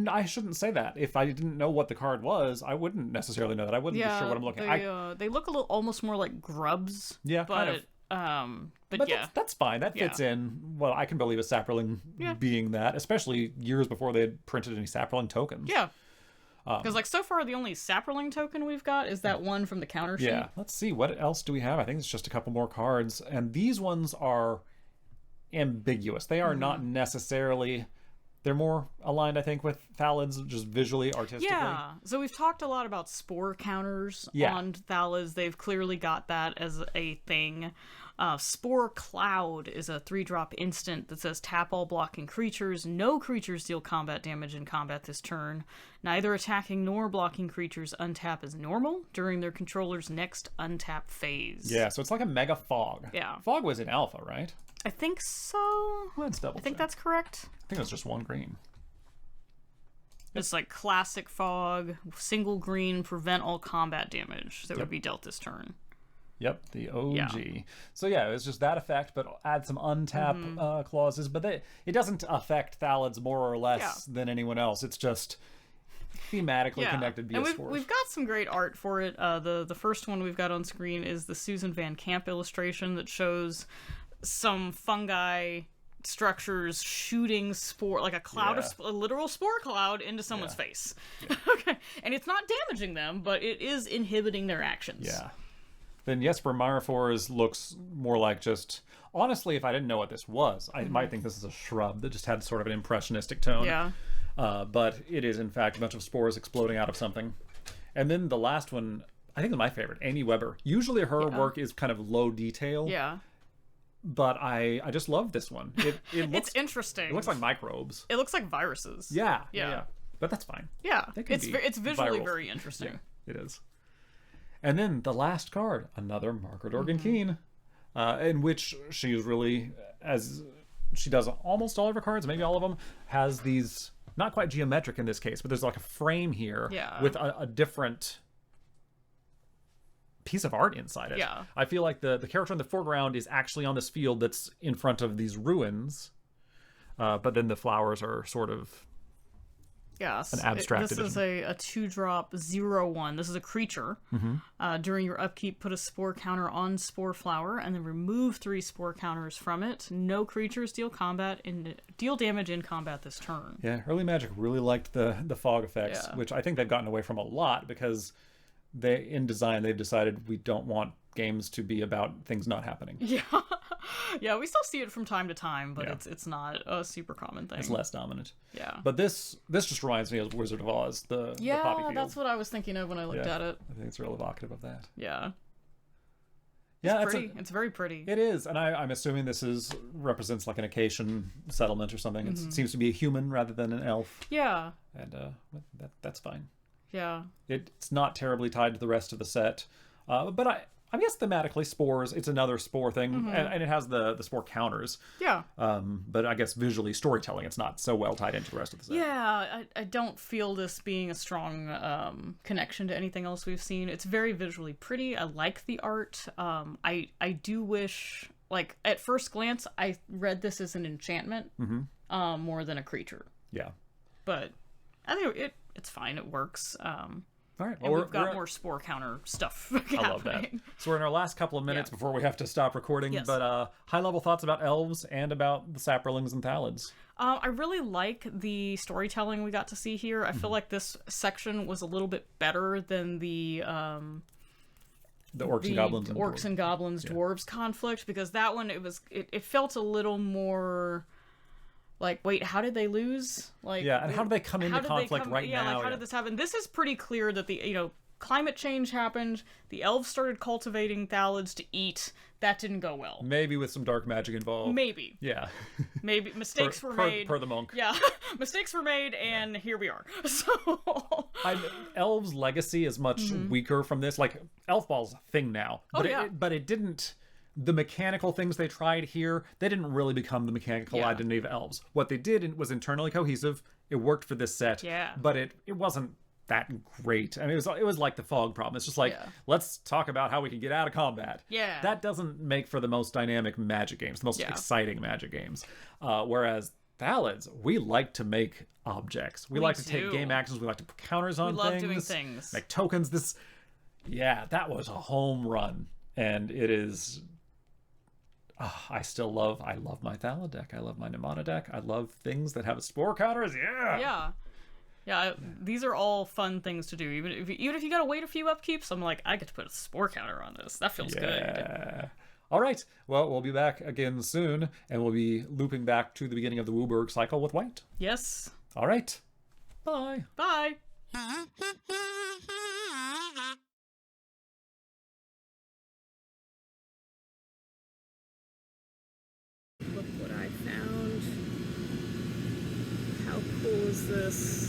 I shouldn't say that. If I didn't know what the card was, I wouldn't necessarily know that. I wouldn't be sure what I'm looking at. They look a little, almost more like grubs. Yeah, kind of. But that's fine. That fits in. Well, I can believe a sapperling being that, especially years before they had printed any sapperling tokens. Yeah. Because so far the only sapperling token we've got is that one from the counter sheet. Yeah. Let's see. What else do we have? I think it's just a couple more cards. And these ones are ambiguous. They are not necessarily... They're more aligned, I think, with Thallids, just visually, artistically. Yeah. So we've talked a lot about spore counters on Thallids. They've clearly got that as a thing. Spore Cloud is a 3-drop instant that says tap all blocking creatures. No creatures deal combat damage in combat this turn. Neither attacking nor blocking creatures untap as normal during their controller's next untap phase. Yeah, so it's like a mega fog. Yeah. Fog was in alpha, right? I think so. Let's double check. I think that's correct. I think it was just one green. It's like classic fog, single green, prevent all combat damage that would be dealt this turn. Yep, the OG. Yeah. So yeah, it was just that effect, but add some untap clauses. But it doesn't affect Thallids more or less than anyone else. It's just thematically connected via and spores. We've got some great art for it. The first one we've got on screen is the Susan Van Camp illustration that shows some fungi structures shooting spore, like a cloud of a literal spore cloud into someone's face. Yeah. Okay, and it's not damaging them, but it is inhibiting their actions. Yeah. Then Jesper Meyerfors looks more like just... Honestly, if I didn't know what this was, I might think this is a shrub that just had sort of an impressionistic tone. Yeah. But it is, in fact, a bunch of spores exploding out of something. And then the last one, I think is my favorite, Amy Weber. Usually her work is kind of low detail. Yeah. But I just love this one. It looks, it's interesting. It looks like microbes. It looks like viruses. Yeah. But that's fine. Yeah. It's visually very interesting. Yeah, it is. And then the last card, another Margaret Organ Keene, in which she's really, as she does almost all of her cards, maybe all of them, has these, not quite geometric in this case, but there's like a frame here with a different piece of art inside it. Yeah. I feel like the character in the foreground is actually on this field that's in front of these ruins, but then the flowers are sort of an abstract This is a 2-drop 0/1. This is a creature. During your upkeep, put a spore counter on spore flower and then remove 3 spore counters from it. No creatures deal damage in combat this turn. Yeah, early Magic really liked the fog effects, which I think they've gotten away from a lot because in design they've decided we don't want games to be about things not happening. Yeah, we still see it from time to time, but it's not a super common thing. It's less dominant. Yeah. But this just reminds me of Wizard of Oz, the poppy field. That's what I was thinking of when I looked at it. I think it's real evocative of that. Yeah. Yeah, it's pretty. It's very pretty. It is, and I'm assuming this represents like an Acacian settlement or something. It seems to be a human rather than an elf. Yeah. And that's fine. Yeah. It's not terribly tied to the rest of the set, but I guess thematically spores. It's another spore thing, and it has the spore counters. Yeah. But I guess visually storytelling, it's not so well tied into the rest of the set. Yeah, I don't feel this being a strong connection to anything else we've seen. It's very visually pretty. I like the art. I do wish, like, at first glance, I read this as an enchantment more than a creature. Yeah. But I think it's fine. It works. All right. Well, we've got more spore counter stuff happening. I love that. So we're in our last couple of minutes before we have to stop recording. Yes. But high-level thoughts about Elves and about the Sapperlings and Thallids. I really like the storytelling we got to see here. I feel like this section was a little bit better than the the orcs and goblins, orcs and goblins, dwarves conflict, because that one it felt a little more like, wait, how did they lose? Like, and how did they come into conflict now? Like, how did this happen? This is pretty clear that the climate change happened. The elves started cultivating Thallids to eat. That didn't go well. Maybe with some dark magic involved. Maybe. Yeah. Maybe mistakes were made. Per the monk. Yeah. Mistakes were made, and here we are. So Elves' legacy is much weaker from this. Like, Elf Ball's a thing now. But it didn't... The mechanical things they tried here, they didn't really become the mechanical identity of Elves. What they did was internally cohesive. It worked for this set. Yeah. But it wasn't that great. I mean, it was like the fog problem. It's just like, let's talk about how we can get out of combat. Yeah. That doesn't make for the most dynamic Magic games, the most exciting Magic games. Whereas Thallids, we like to make objects. We like to take game actions. We like to put counters on things. We love doing things. Make tokens. That was a home run. And it is... I love my Thallid deck. I love my Nemana deck. I love things that have spore counters. Yeah, these are all fun things to do. Even if you gotta wait a few upkeeps, I'm like, I get to put a spore counter on this. That feels good. All right. Well, we'll be back again soon, and we'll be looping back to the beginning of the Wooburg cycle with white. Yes. All right. Bye. Bye. Look what I found. How cool is this?